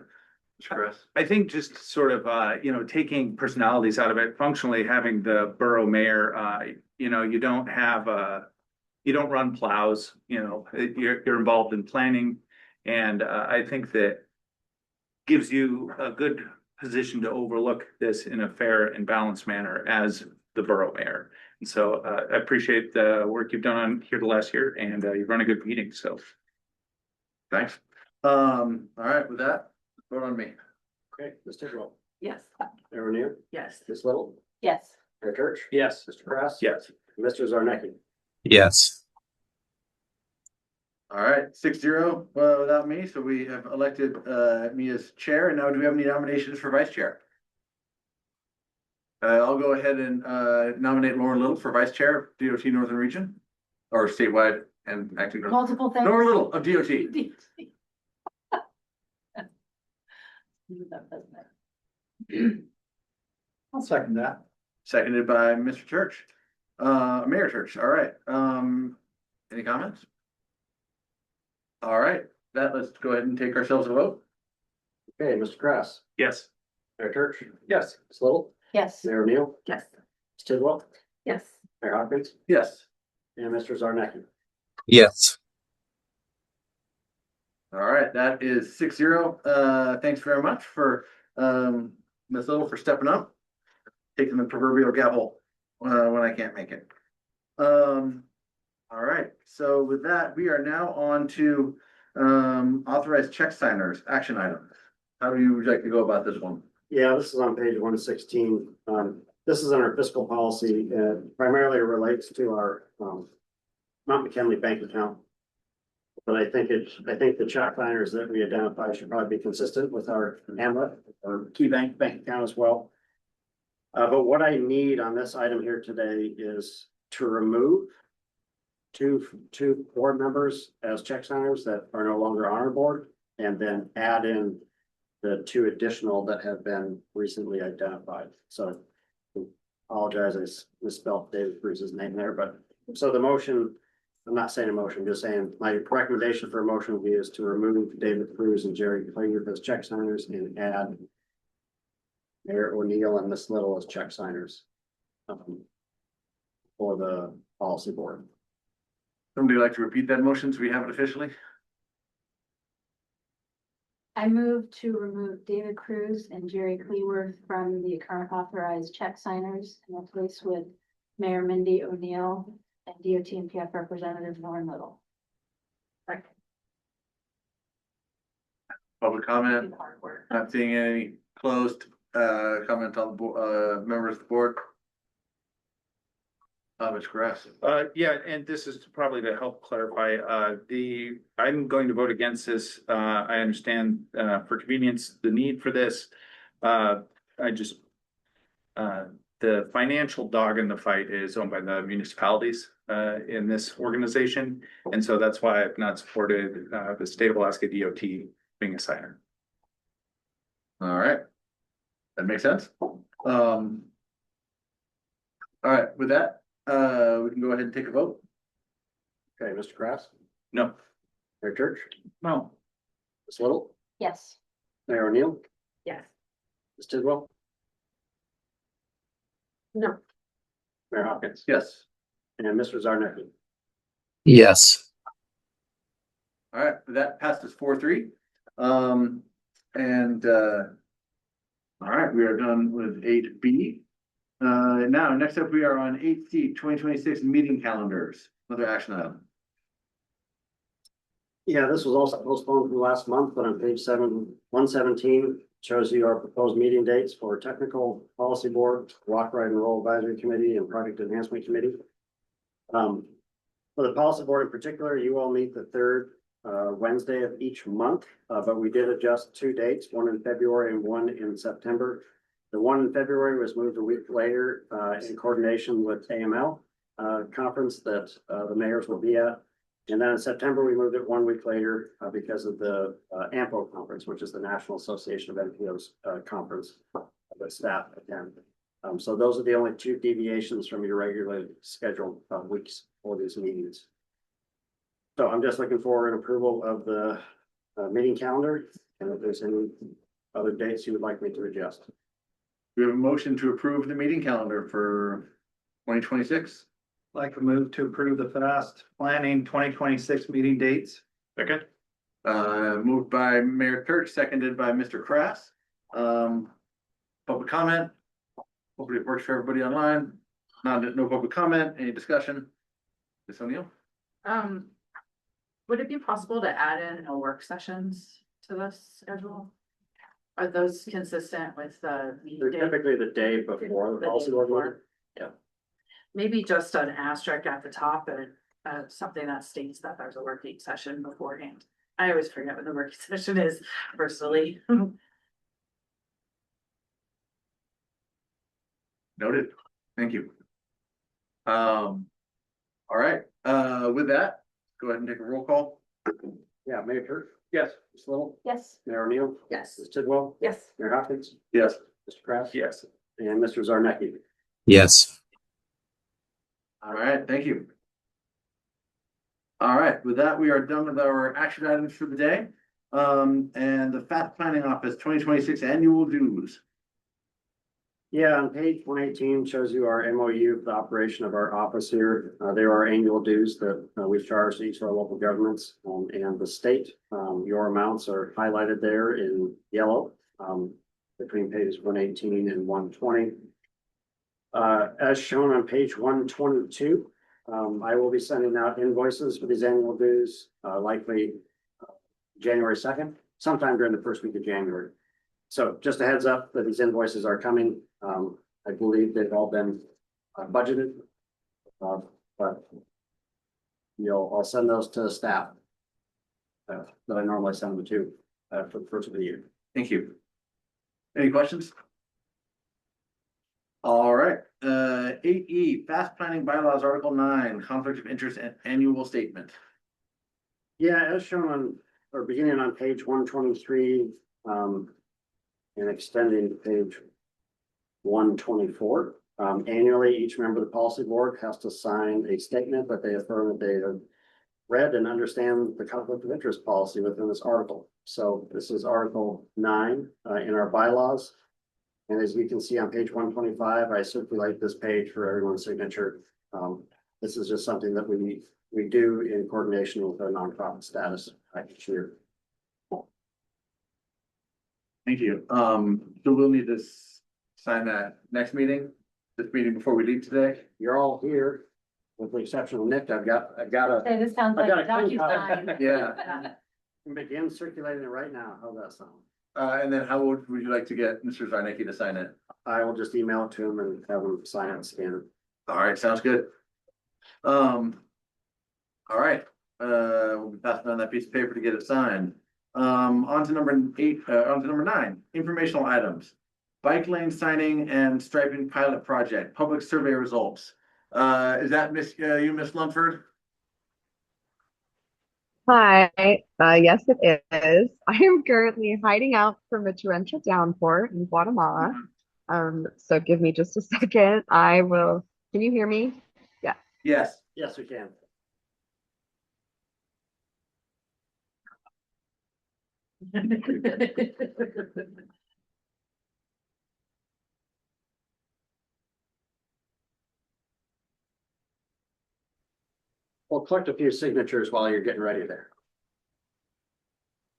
Mr. Kress? I think just sort of, taking personalities out of it, functionally having the borough mayor, you don't have, you don't run plows, you're involved in planning. And I think that gives you a good position to overlook this in a fair and balanced manner as the borough mayor. And so I appreciate the work you've done on here the last year, and you've run a good meeting, so. Thanks. All right, with that, vote on me. Okay, Ms. Tidwell, Yes. Mayor O'Neill, Yes. Ms. Little, Yes. Mayor Church. Yes. Mr. Krass. Yes. Mr. Zarnicki. Yes. All right, 6-0 without me, so we have elected me as chair, and now do we have any nominations for vice chair? I'll go ahead and nominate Lauren Little for vice chair of DOT Northern Region, or statewide and acting. Multiple things. Lauren Little of DOT. I'll second that. Seconded by Mr. Church, Mayor Church. All right. Any comments? All right, let's go ahead and take ourselves a vote. Okay, Mr. Krass, Yes. Mayor Church. Yes. Ms. Little, Yes. Mayor O'Neill, Yes. Ms. Tidwell, Yes. Mayor Hopkins, Yes. and Mr. Zarnicki. Yes. All right, that is 6-0. Thanks very much for Ms. Little for stepping up, taking the proverbial gavel when I can't make it. All right, so with that, we are now on to authorized check signers, action items. How would you like to go about this one? Yeah, this is on page 116. This is in our fiscal policy, primarily relates to our Mount McKinley bank account. But I think the check signers that we identify should probably be consistent with our Hamlet or Key Bank account as well. But what I need on this item here today is to remove two board members as check signers that are no longer on our board, and then add in the 2 additional that have been recently identified. So I apologize, I misspelled David Bruce's name there, but so the motion, I'm not saying a motion, I'm just saying my recommendation for a motion would be is to remove David Cruz and Jerry Player as check signers and add Mayor O'Neill and Miss Little as check signers. For the policy board. Somebody like to repeat that motion so we have it officially? I move to remove David Cruz and Jerry Cleworth from the current authorized check signers and replace with Mayor Mindy O'Neill and DOT and PF Representative Lauren Little. Public comment, Hard work. not seeing any closed, comment on the members of the board. Mr. Grass. Yeah, and this is probably to help clarify, I'm going to vote against this. I understand, for convenience, the need for this. The financial dog in the fight is owned by the municipalities, in this organization. And so that's why I've not supported, the state of Alaska DOT being a signer. All right. That makes sense. All right, with that, we can go ahead and take a vote. Okay, Mr. Kraft, No. Mayor Church, No. Ms. Little, Yes. Mayor O'Neill, Yes. Ms. Tidwell, No. Mayor Hopkins, Yes. and Mr. Zarnecki. Yes. All right, that passes 4-3. All right, we are done with 8B. Now, next up, we are on 8C, 2026 meeting calendars, another action item. Yeah, this was also postponed from last month, but on page 117 shows you our proposed meeting dates for technical policy board, walk, ride, and roll advisory committee, and project enhancement committee. For the policy board in particular, you all meet the third Wednesday of each month, but we did adjust 2 dates, one in February and one in September. The one in February was moved a week later in coordination with AML conference that the mayors will be at. And then in September, we moved it 1 week later because of the AMPO conference, which is the National Association of NPOs conference that staff attend. So those are the only 2 deviations from your regularly scheduled weeks for these meetings. So I'm just looking for an approval of the meeting calendar, and if there's any other dates you would like me to adjust. We have a motion to approve the meeting calendar for 2026. Like to move to approve the fast planning 2026 meeting dates. Okay. Moved by Mayor Church, seconded by Mr. Krass. Public comment. Hopefully it works for everybody online. No public comment, any discussion? Ms. O'Neill? Would it be possible to add in no work sessions to this schedule? Are those consistent with the meeting They're day? typically the day before the The policy day board before? meeting. Yeah. Maybe just an asterisk at the top and something that states that there's a working session beforehand. I always forget what the working session is personally. Noted. Thank you. All right, with that, go ahead and take a roll call. Yeah, Mayor Church? Yes. Ms. Little? Yes. Mayor O'Neill? Yes. Ms. Tidwell? Yes. Mayor Hopkins? Yes. Mr. Kraft? Yes. And Mr. Zarnecki. Yes. All right, thank you. All right, with that, we are done with our action items for the day. And the Fast Planning Office 2026 annual dues. Yeah, on page 118 shows you our MOU for the operation of our office here. There are annual dues that we charge to each of our local governments and the state. Your amounts are highlighted there in yellow between pages 118 and 120. As shown on page 122, I will be sending out invoices for these annual dues, likely January 2nd, sometime during the first week of January. So just a heads up that these invoices are coming. I believe they've all been budgeted. But I'll send those to the staff that I normally send them to for the first of the year. Thank you. Any questions? All right, 8E, Fast Planning Bylaws, Article 9, Conflict of Interest and Annual Statement. Yeah, as shown on, or beginning on page 123, and extending to page 124. Annually, each member of the policy board has to sign a statement that they affirm that they have read and understand the conflict of interest policy within this article. So this is Article 9 in our bylaws. And as you can see on page 125, I circulate this page for everyone's signature. This is just something that we do in coordination with our nonprofit status each year. Thank you. So we'll need to sign that next meeting, this meeting before we leave today. You're all here, with the exception of Nick. I've got a, Say, this sounds I like got a a clean DocuSign. Yeah. begin circulating it right now. How's that sound? And then how would you like to get Mr. Zarnicki to sign it? I will just email it to him and have him sign it and scan it. All right, sounds good. All right, we'll be passing on that piece of paper to get it signed. On to number 8, on to number 9, informational items. Bike lane signing and striping pilot project, public survey results. Is that Miss Lumford? Hi, yes, it is. I am currently hiding out from a torrential downpour in Guatemala. So give me just a second. I will. Can you hear me? Yeah. Yes. Yes, we can. We'll collect a few signatures while you're getting ready there.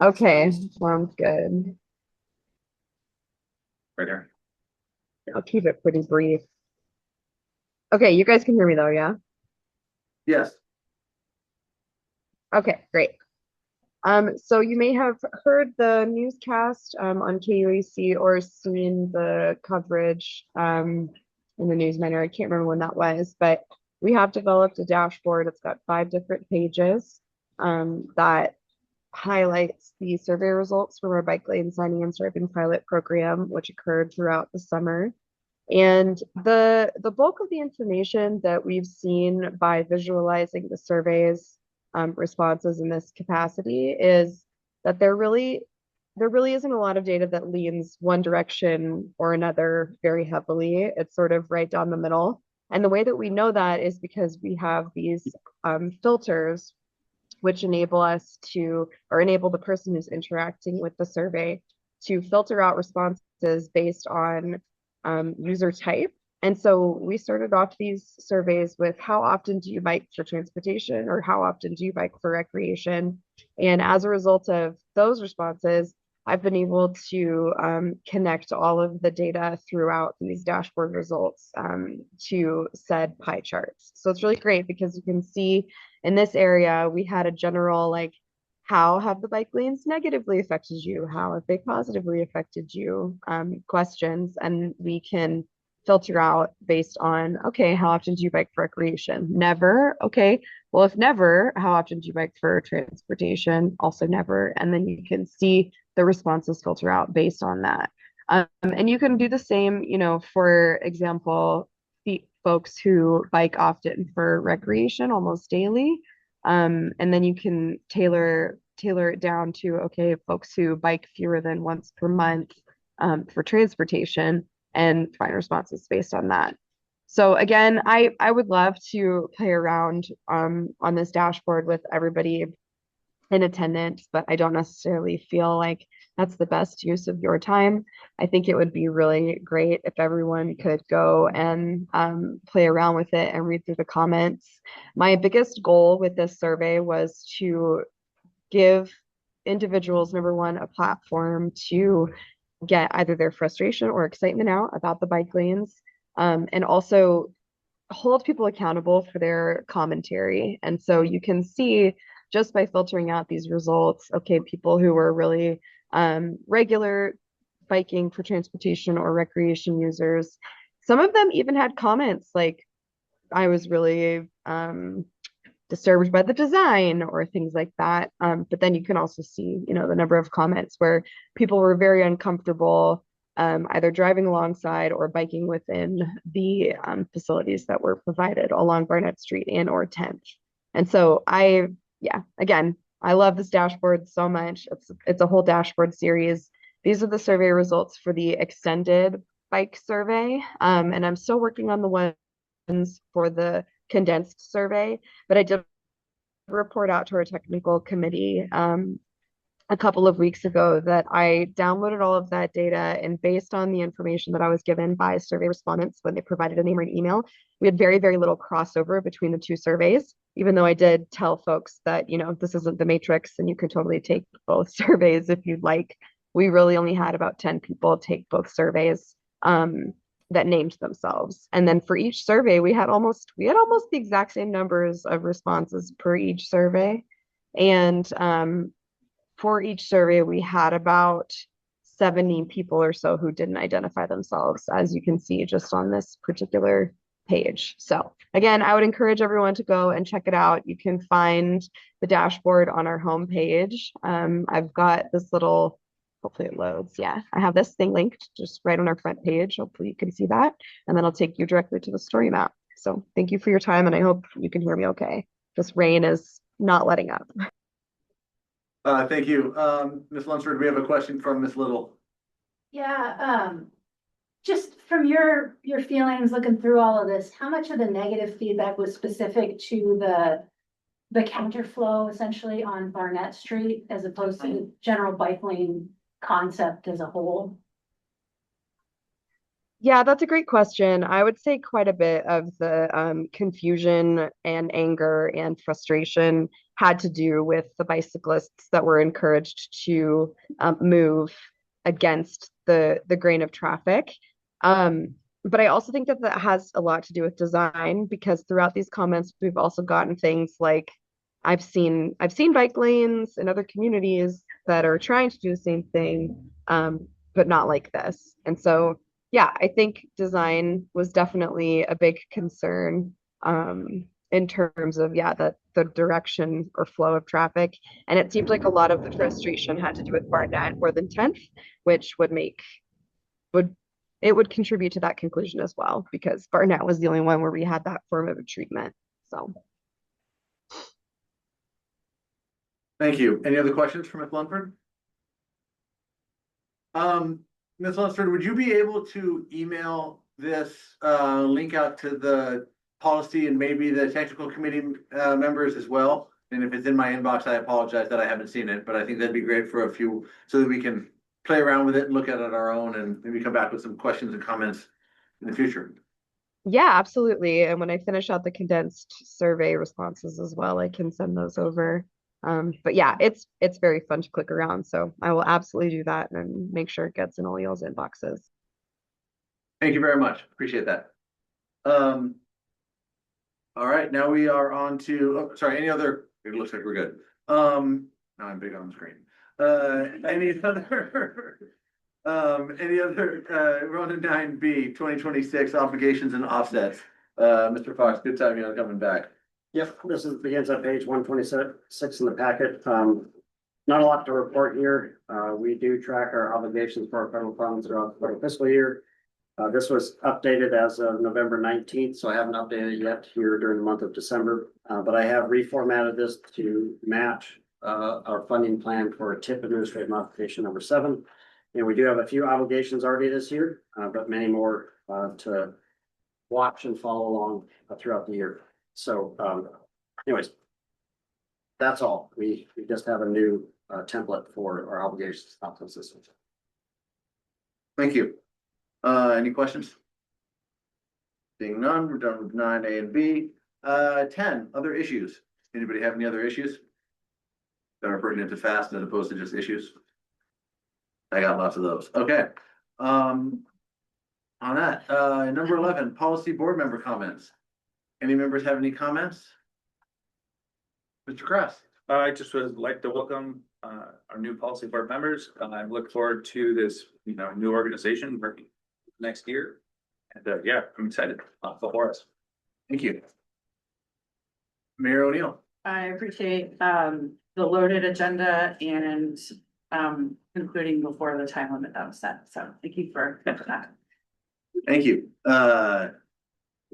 Okay, sounds good. Right here. I'll keep it pretty brief. Okay, you guys can hear me though, yeah? Yes. Okay, great. So you may have heard the newscast on KUAC or seen the coverage in the News Minor. I can't remember when that was, but we have developed a dashboard. It's got 5 different pages that highlights the survey results from our bike lane signing and striping pilot program, which occurred throughout the summer. And the bulk of the information that we've seen by visualizing the surveys responses in this capacity is that there really isn't a lot of data that leans one direction or another very heavily. It's sort of right down the middle. And the way that we know that is because we have these filters which enable us to, or enable the person who's interacting with the survey to filter out responses based on user type. And so we started off these surveys with how often do you bike for transportation or how often do you bike for recreation? And as a result of those responses, I've been able to connect all of the data throughout these dashboard results to said pie charts. So it's really great because you can see in this area, we had a general like, how have the bike lanes negatively affected you? How have they positively affected you? Questions, and we can filter out based on, okay, how often do you bike for recreation? Never. Okay, well, if never, how often do you bike for transportation? Also never. And then you can see the responses filter out based on that. And you can do the same, you know, for example, the folks who bike often for recreation almost daily. And then you can tailor it down to, okay, folks who bike fewer than once per month for transportation, and find responses based on that. So again, I would love to play around on this dashboard with everybody in attendance, but I don't necessarily feel like that's the best use of your time. I think it would be really great if everyone could go and play around with it and read through the comments. My biggest goal with this survey was to give individuals, number one, a platform to get either their frustration or excitement out about the bike lanes, and also hold people accountable for their commentary. And so you can see just by filtering out these results, okay, people who were really regular biking for transportation or recreation users, some of them even had comments like, I was really disturbed by the design or things like that. But then you can also see, you know, the number of comments where people were very uncomfortable either driving alongside or biking within the facilities that were provided along Barnett Street and or 10th. And so again, I love this dashboard so much. It's a whole dashboard series. These are the survey results for the extended bike survey. And I'm still working on the ones for the condensed survey, but I did report out to our technical committee a couple of weeks ago that I downloaded all of that data, and based on the information that I was given by survey respondents when they provided a name or an email, we had very, very little crossover between the two surveys, even though I did tell folks that, this isn't the matrix and you can totally take both surveys if you'd like. We really only had about 10 people take both surveys that named themselves. And then for each survey, we had almost the exact same numbers of responses per each survey. And for each survey, we had about 70 people or so who didn't identify themselves, as you can see just on this particular page. So again, I would encourage everyone to go and check it out. You can find the dashboard on our homepage. I've got this little, hopefully it loads. Yeah, I have this thing linked just right on our front page. Hopefully you can see that. And then I'll take you directly to the story map. So thank you for your time, and I hope you can hear me okay. This rain is not letting up. Thank you. Ms. Lunsford, we have a question from Ms. Little. Yeah, just from your feelings looking through all of this, how much of the negative feedback was specific to the counterflow essentially on Barnett Street as opposed to the general bike lane concept as a whole? Yeah, that's a great question. I would say quite a bit of the confusion and anger and frustration had to do with the bicyclists that were encouraged to move against the grain of traffic. But I also think that that has a lot to do with design, because throughout these comments, we've also gotten things like, I've seen bike lanes in other communities that are trying to do the same thing, but not like this. And so yeah, I think design was definitely a big concern in terms of, yeah, the direction or flow of traffic. And it seemed like a lot of the frustration had to do with Barnett more than 10th, which would contribute to that conclusion as well, because Barnett was the only one where we had that form of a treatment. So Thank you. Any other questions for Ms. Lunsford? Ms. Lunsford, would you be able to email this link out to the policy and maybe the technical committee members as well? And if it's in my inbox, I apologize that I haven't seen it, but I think that'd be great for a few, so that we can play around with it and look at it on our own and maybe come back with some questions and comments in the future. yeah, absolutely. And when I finish out the condensed survey responses as well, I can send those over. But yeah, it's very fun to click around. So I will absolutely do that and make sure it gets in all y'all's inboxes. Thank you very much. Appreciate that. All right, now we are on to, oh, sorry, any other, it looks like we're good. Now I'm big on the screen. Any other, we're on to 9B, 2026 obligations and offsets. Mr. Fox, good time you're coming back. Yep, begins on page 126 in the packet. Not a lot to report here. We do track our obligations for our federal funds throughout the federal fiscal year. This was updated as of November 19th, so I haven't updated it yet here during the month of December. But I have reformatted this to match our funding plan for TIP administrative modification number 7. And we do have a few obligations already this year, but many more to watch and follow along throughout the year. So anyways, that's all. We just have a new template for our obligations outcome systems. Thank you. Any questions? Seeing none, we're done with 9A and B. 10, other issues. Anybody have any other issues that are pertinent to FAST as opposed to just issues? I got lots of those. Okay. On that, number 11, policy board member comments. Any members have any comments? Mr. Kress. I just would like to welcome our new policy board members. I look forward to this, new organization working next year. And yeah, I'm excited before us. Thank you. Mayor O'Neill. I appreciate the loaded agenda and concluding before the time limit that was set. So thank you for that. Thank you. We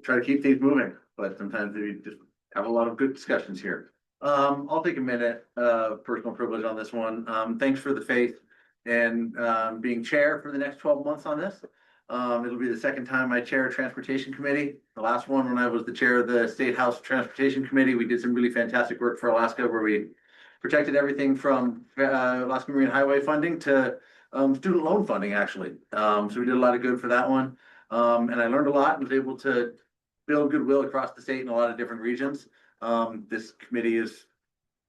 try to keep things moving, but sometimes we just have a lot of good discussions here. I'll take a minute of personal privilege on this one. Thanks for the faith and being chair for the next 12 months on this. It'll be the second time I chair a transportation committee. The last one, when I was the chair of the State House Transportation Committee, we did some really fantastic work for Alaska where we protected everything from, Alaska Marine Highway funding to, student loan funding, actually. So we did a lot of good for that one. And I learned a lot and was able to build goodwill across the state in a lot of different regions. This committee is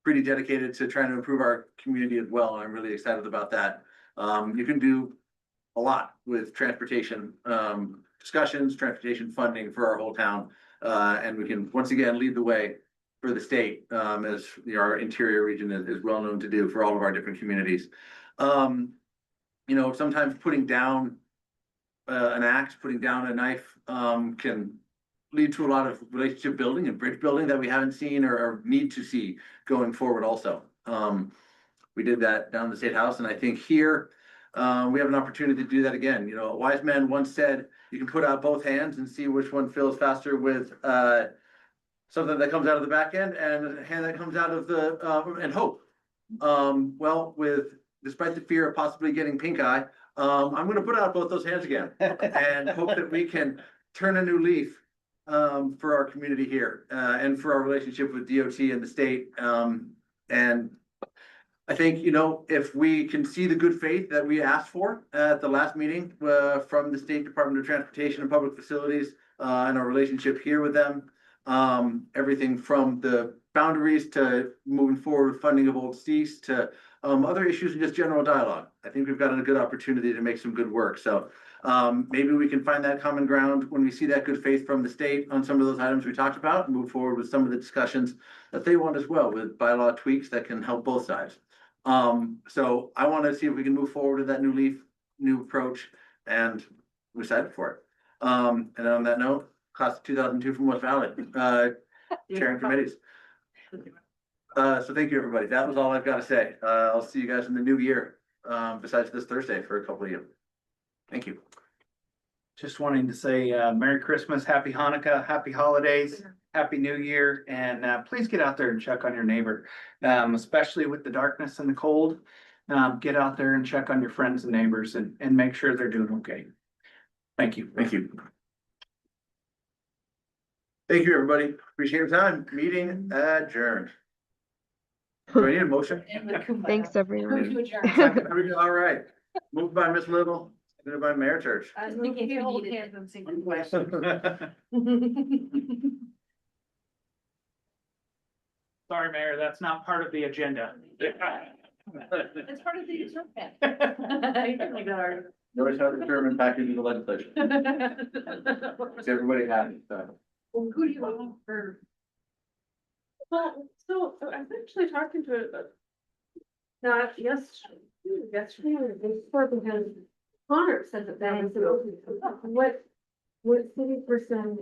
pretty dedicated to trying to improve our community as well, and I'm really excited about that. You can do a lot with transportation, discussions, transportation funding for our whole town. And we can once again lead the way for the state, as our interior region is well known to do for all of our different communities. You know, sometimes putting down an axe, putting down a knife, can lead to a lot of relationship building and bridge building that we haven't seen or need to see going forward also. We did that down in the State House, and I think here, we have an opportunity to do that again. You know, a wise man once said, you can put out both hands and see which one fills faster with something that comes out of the back end and a hand that comes out of the, and hope. Well, despite the fear of possibly getting pink eye, I'm gonna put out both those hands again and hope that we can turn a new leaf for our community here, and for our relationship with DOT and the state. And I think, you know, if we can see the good faith that we asked for at the last meeting, from the State Department of Transportation and Public Facilities, and our relationship here with them, everything from the boundaries to moving forward with funding of Old Cease to other issues and just general dialogue. I think we've got a good opportunity to make some good work. So maybe we can find that common ground when we see that good faith from the state on some of those items we talked about, and move forward with some of the discussions that they want as well with bylaw tweaks that can help both sides. So I want to see if we can move forward with that new approach, and we're excited for it. And on that note, class of 2002 from West Valley, chairing committees. So thank you, everybody. That was all I've got to say. I'll see you guys in the new year, besides this Thursday for a couple of you. Thank you. Just wanting to say, Merry Christmas, Happy Hanukkah, Happy Holidays, Happy New Year, and please get out there and check on your neighbor, especially with the darkness and the cold. Get out there and check on your friends and neighbors and make sure they're doing okay. Thank you. Thank you. Thank you, everybody. Appreciate your time. Meeting adjourned. Do I need a motion? Thanks, everyone. All right. Moved by Ms. Little, seconded by Mayor Church. Sorry, Mayor, that's not part of the agenda. It's part of the agreement. You always have the German back into the legislature. Is everybody happy? So. Who do you want for? Well, so I'm actually talking to not yesterday or before, because Connor said that that was what city person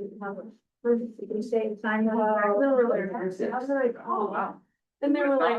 you say sign up. I was like, oh wow. And they were like,